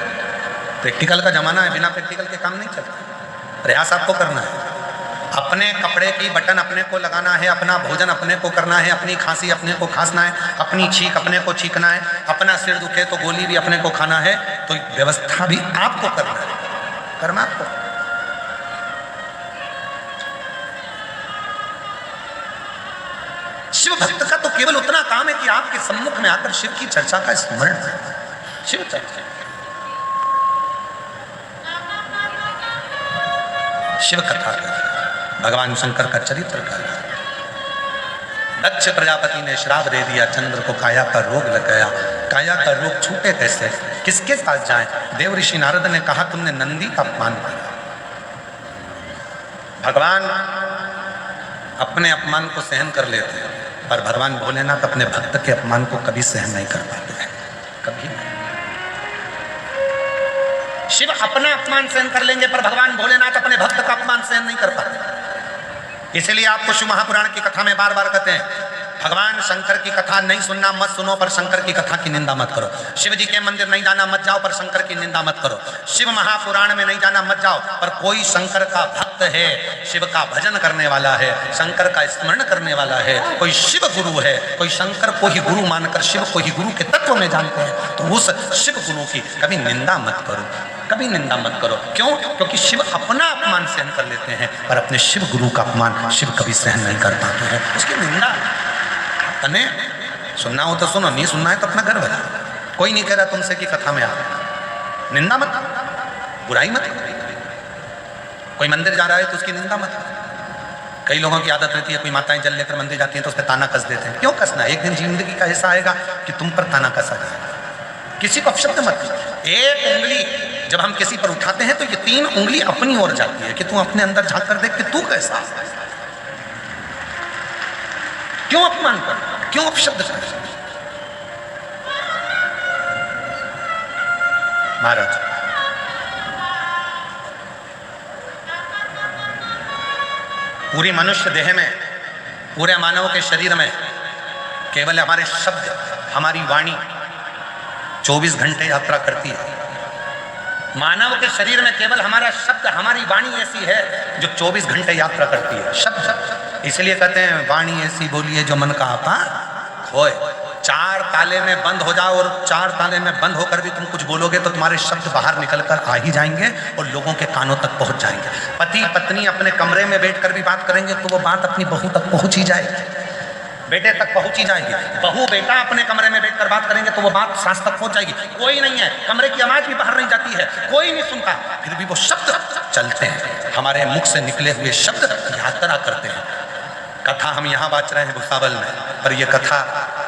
प्रैक्टिकल का जमाना है, बिना प्रैक्टिकल के काम नहीं चलता। प्रयास आपको करना है, अपने कपड़े की बटन अपने को लगाना है, अपना भोजन अपने को करना है, अपनी खांसी अपने को खांसना है, अपनी छींक अपने को छींकना है, अपना सिर दुखे तो गोली भी अपने को खाना है, तो व्यवस्था भी आपको करना है, करना आपको। शिव भक्त का तो केवल उतना काम है कि आपके सम्मुख में आकर शिव की चर्चा का स्मरण, शिव चर्चा, शिव कथा कर, भगवान शंकर का चरित्र कर। दक्ष प्रजापति ने श्राप दे दिया, चंद्र को काया का रोग लग गया। काया का रोग छूटे कैसे, किसके पास जाएं? देव ऋषि नारद ने कहा तुमने नंदी का अपमान किया। भगवान अपने अपमान को सहन कर लेते हैं पर भगवान भोलेनाथ अपने भक्त के अपमान को कभी सहन नहीं कर पाते हैं, कभी नहीं। शिव अपना अपमान सहन कर लेंगे पर भगवान भोलेनाथ अपने भक्त का अपमान सहन नहीं कर पाते। इसलिए आपको शिव महापुराण की कथा में बार बार कहते हैं भगवान शंकर की कथा नहीं सुनना मत सुनो, पर शंकर की कथा की निंदा मत करो। शिव जी के मंदिर नहीं जाना मत जाओ, पर शंकर की निंदा मत करो। शिव महापुराण में नहीं जाना मत जाओ, पर कोई शंकर का भक्त है, शिव का भजन करने वाला है, शंकर का स्मरण करने वाला है, कोई शिव गुरु है, कोई शंकर को ही गुरु मानकर शिव को ही गुरु के तत्व में जानते हैं, तो उस शिव गुरु की कभी निंदा मत करो, कभी निंदा मत करो। क्यों? क्योंकि शिव अपना अपमान सहन कर लेते हैं पर अपने शिव गुरु का अपमान शिव कभी सहन नहीं कर पाते हैं, उसकी निंदा। तने सुनना हो तो सुनो, नहीं सुनना है तो अपना घर बजा। कोई नहीं कह रहा तुमसे कि कथा में आ, निंदा मत, बुराई मत। कोई मंदिर जा रहा है तो उसकी निंदा मत। कई लोगों की आदत रहती है, कोई माताएं जल लेकर मंदिर जाती हैं तो उस पर ताना कस देते हैं। क्यों कसना? एक दिन जिंदगी का ऐसा आएगा कि तुम पर ताना कसा जाएगा। किसी को अपशब्द मत करो। एक उंगली जब हम किसी पर उठाते हैं तो ये 3 उंगली अपनी ओर जाती है कि तू अपने अंदर झांक कर देख कि तू कैसा। क्यों अपमान कर, क्यों अपशब्द कर? महाराज पूरी मनुष्य देह में, पूरे मानव के शरीर में केवल हमारे शब्द, हमारी वाणी 24 घंटे यात्रा करती है। मानव के शरीर में केवल हमारा शब्द, हमारी वाणी ऐसी है जो 24 घंटे यात्रा करती है। शब्द, इसलिए कहते हैं वाणी ऐसी बोलिए जो मन का आपा खोए। 4 ताले में बंद हो जाओ और 4 ताले में बंद होकर भी तुम कुछ बोलोगे तो तुम्हारे शब्द बाहर निकलकर आ ही जाएंगे और लोगों के कानों तक पहुंच जाएंगे। पति पत्नी अपने कमरे में बैठकर भी बात करेंगे तो वो बात अपनी बहू तक पहुंच ही जाएगी, बेटे तक पहुंची जाएगी। बहू बेटा अपने कमरे में बैठकर बात करेंगे तो वो बात सास तक पहुंच जाएगी। कोई नहीं है, कमरे की आवाज भी बाहर नहीं जाती है, कोई नहीं सुनता, फिर भी वो शब्द चलते हैं। हमारे मुख से निकले हुए शब्द यात्रा करते हैं। कथा हम यहाँ बाँच रहे हैं भुसावल में, पर यह कथा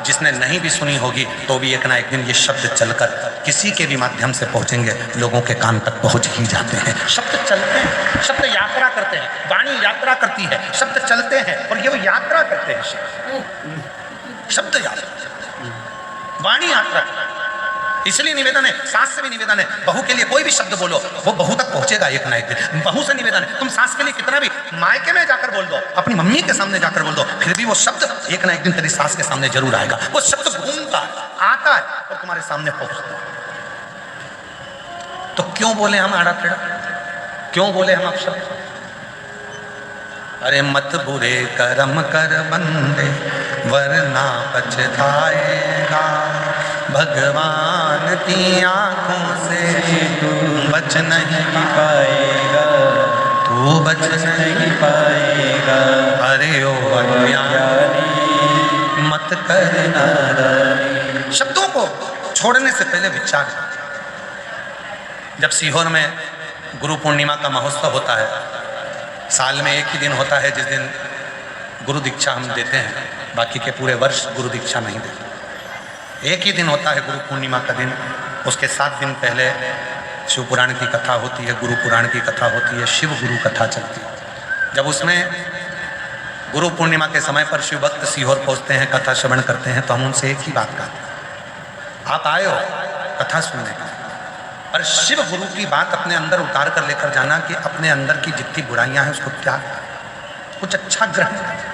जिसने नहीं भी सुनी होगी तो भी एक ना एक दिन ये शब्द चलकर किसी के भी माध्यम से पहुंचेंगे, लोगों के कान तक पहुंच ही जाते हैं। शब्द चलते हैं, शब्द यात्रा करते हैं, वाणी यात्रा करती है, शब्द चलते हैं और ये यात्रा करते हैं। शब्द यात्रा, वाणी यात्रा। इसलिए निवेदन है, सास से भी निवेदन है, बहू के लिए कोई भी शब्द बोलो वो बहू तक पहुंचेगा एक ना एक दिन। बहू से निवेदन है, तुम सास के लिए कितना भी मायके में जाकर बोल दो, अपनी मम्मी के सामने जाकर बोल दो, फिर भी वो शब्द एक ना एक दिन तेरी सास के सामने जरूर आएगा। वो शब्द घूमता आता है और तुम्हारे सामने पहुंचता है। तो क्यों बोले हम आड़ा टेढ़ा, क्यों बोले हम अपशब्द? अरे मत बुरे कर्म कर बंदे वरना पछताएगा, भगवान की आंखों से तू बच नहीं पाएगा, तू बच नहीं पाएगा। अरे ओ अज्ञानी मत करना। शब्दों को छोड़ने से पहले विचार। जब सीहोर में गुरु पूर्णिमा का महोत्सव होता है साल में एक ही दिन होता है जिस दिन गुरु दीक्षा हम देते हैं, बाकी के पूरे वर्ष गुरु दीक्षा नहीं देते। एक ही दिन होता है गुरु पूर्णिमा का दिन, उसके 7 दिन पहले शिव पुराण की कथा होती है, गुरु पुराण की कथा होती है, शिव गुरु कथा चलती है। जब उसमें गुरु पूर्णिमा के समय पर शिव भक्त सीहोर पहुँचते हैं, कथा श्रवण करते हैं, तो हम उनसे एक ही बात कहते हैं, आप आए हो कथा सुनने का, और शिव गुरु की बात अपने अंदर उतार कर लेकर जाना कि अपने अंदर की जितनी बुराइयां हैं उसको त्याग, कुछ अच्छा ग्रहण करें,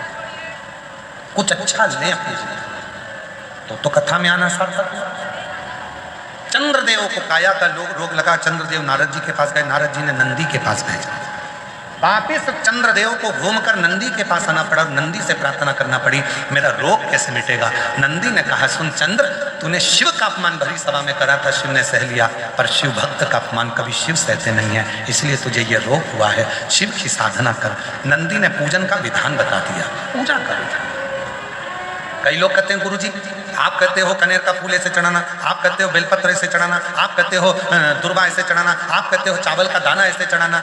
कुछ अच्छा लें अपनी जिंदगी, तो कथा में आना सार्थक हुआ। चंद्रदेव को काया का रोग लगा, चंद्रदेव नारद जी के पास गए, नारद जी ने नंदी के पास भेजा, वापिस चंद्रदेव को घूमकर नंदी के पास आना पड़ा, नंदी से प्रार्थना करना पड़ी, मेरा रोग कैसे मिटेगा। नंदी ने कहा, सुन चंद्र, तूने शिव का अपमान भरी सभा में करा था, शिव ने सह लिया, पर शिव भक्त का अपमान कभी शिव सहते नहीं है, इसलिए तुझे ये रोग हुआ है, शिव की साधना कर। नंदी ने पूजन का विधान बता दिया, पूजा कर। कई लोग कहते हैं गुरु जी आप कहते हो कनेर का फूल ऐसे चढ़ाना, आप कहते हो बेलपत्र ऐसे चढ़ाना, आप कहते हो दुर्वा ऐसे चढ़ाना, आप कहते हो चावल का दाना ऐसे चढ़ाना,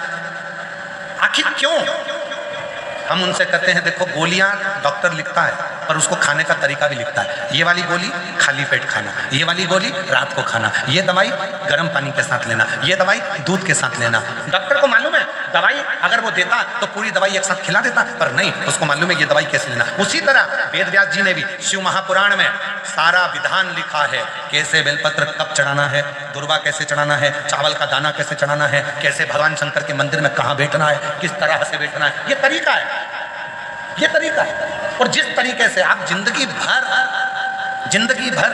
आखिर क्यों? हम उनसे कहते हैं देखो, गोलियां डॉक्टर लिखता है पर उसको खाने का तरीका भी लिखता है, ये वाली गोली खाली पेट खाना, ये वाली गोली रात को खाना, ये दवाई गर्म पानी के साथ लेना, ये दवाई दूध के साथ लेना। डॉक्टर को मालूम है दवाई अगर वो देता तो पूरी दवाई एक साथ खिला देता, पर नहीं, उसको मालूम है ये दवाई कैसे लेना। उसी तरह वेद व्यास जी ने भी शिव महापुराण में सारा विधान लिखा है, कैसे बेलपत्र कब चढ़ाना है, दुर्वा कैसे चढ़ाना है, चावल का दाना कैसे चढ़ाना है, कैसे भगवान शंकर के मंदिर में कहाँ बैठना है, किस तरह से बैठना है, ये तरीका है, ये तरीका है। और जिस तरीके से आप जिंदगी भर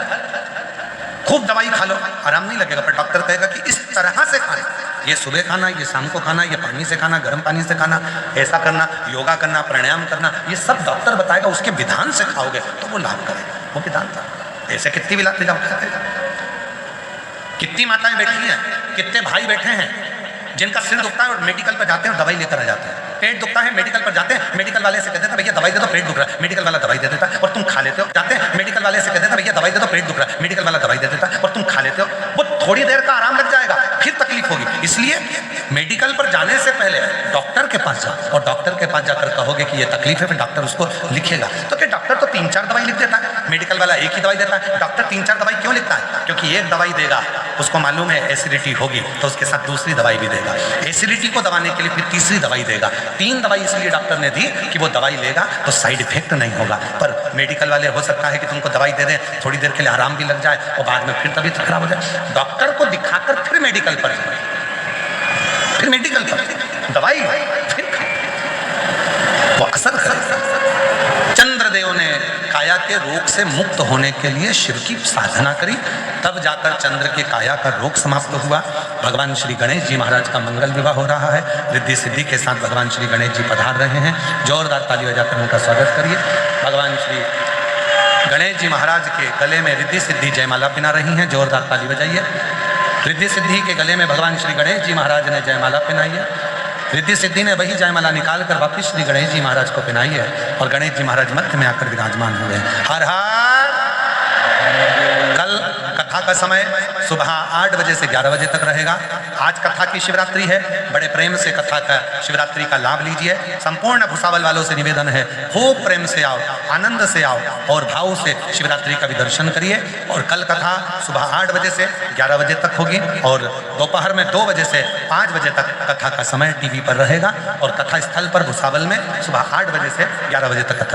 खूब दवाई खा लो, आराम नहीं लगेगा, पर डॉक्टर कहेगा कि इस तरह से खाना, ये सुबह खाना, ये शाम को खाना, ये पानी से खाना, गर्म पानी से खाना, ऐसा करना, योगा करना, प्राणायाम करना, ये सब डॉक्टर बताएगा, उसके विधान से खाओगे तो वो लाभ करेगा, वो विधान था। ऐसे कितनी भी लाते जाओ, कितनी माताएं बैठी हैं, कितने भाई बैठे हैं जिनका सिर दुखता है और मेडिकल पर जाते हैं और दवाई लेकर आ जाते हैं, पेट दुखता है मेडिकल पर जाते हैं, मेडिकल वाले से कहते हैं भैया दवाई दे दो पेट दुख रहा है, मेडिकल वाला दवाई दे देता है और तुम खा लेते हो। जाते हैं मेडिकल वाले से कहते हैं भैया दवाई दे दो पेट दुख रहा है, मेडिकल वाला दवाई दे देता है और तुम खा लेते हो। वो थोड़ी देर का आराम लग जाएगा, फिर तकलीफ होगी। इसलिए मेडिकल पर जाने से पहले डॉक्टर के पास जाओ और डॉक्टर के पास जाकर कहोगे कि ये तकलीफ है, फिर डॉक्टर उसको लिखेगा। तो क्या डॉक्टर तो 3-4 दवाई लिख देता है, मेडिकल वाला एक ही दवाई देता है। डॉक्टर 3-4 दवाई क्यों लिखता है? क्योंकि एक दवाई देगा, उसको मालूम है एसिडिटी होगी, तो उसके साथ दूसरी दवाई भी देगा, एसिडिटी को दबाने के लिए फिर तीसरी दवाई देगा। 3 दवाई इसलिए डॉक्टर ने दी कि वो दवाई लेगा तो साइड इफेक्ट नहीं होगा। पर मेडिकल वाले हो सकता है कि तुमको दवाई दे दें, थोड़ी देर के लिए आराम भी लग जाए और बाद में फिर तबीयत खराब हो जाए। डॉक्टर को दिखाकर फिर मेडिकल पर जाए, फिर मेडिकल पर दवाई फिर वो असर करेगा। चंद्रदेव ने काया के रोग से मुक्त होने के लिए शिव की साधना करी, तब जाकर चंद्र के काया का रोग समाप्त हुआ। भगवान श्री गणेश जी महाराज का मंगल विवाह हो रहा है, रिद्धि सिद्धि के साथ भगवान श्री गणेश जी पधार रहे हैं। जोरदार ताली बजाकर उनका स्वागत करिए। भगवान श्री गणेश जी महाराज के गले में रिद्धि सिद्धि जयमाला पिना रही हैं, जोरदार ताली बजाइए। रिद्धि सिद्धि के गले में भगवान श्री गणेश जी महाराज ने जयमाला पहनाई है। रिद्धि सिद्धि ने वही जयमाला निकाल कर वापिस श्री गणेश जी महाराज को पहनाई है और गणेश जी महाराज मध्य में आकर विराजमान हुए हैं। हर हर। कल कथा का समय सुबह 8 बजे से 11 बजे तक रहेगा। आज कथा की शिवरात्रि है, बड़े प्रेम से कथा का शिवरात्रि का लाभ लीजिए। संपूर्ण भुसावल वालों से निवेदन है, खूब प्रेम से आओ, आनंद से आओ और भाव से शिवरात्रि का भी दर्शन करिए। और कल कथा सुबह 8 बजे से 11 बजे तक होगी और दोपहर में 2 बजे से 5 बजे तक कथा का समय टीवी पर रहेगा और कथा स्थल पर भुसावल में सुबह 8 बजे से 11 बजे तक कथा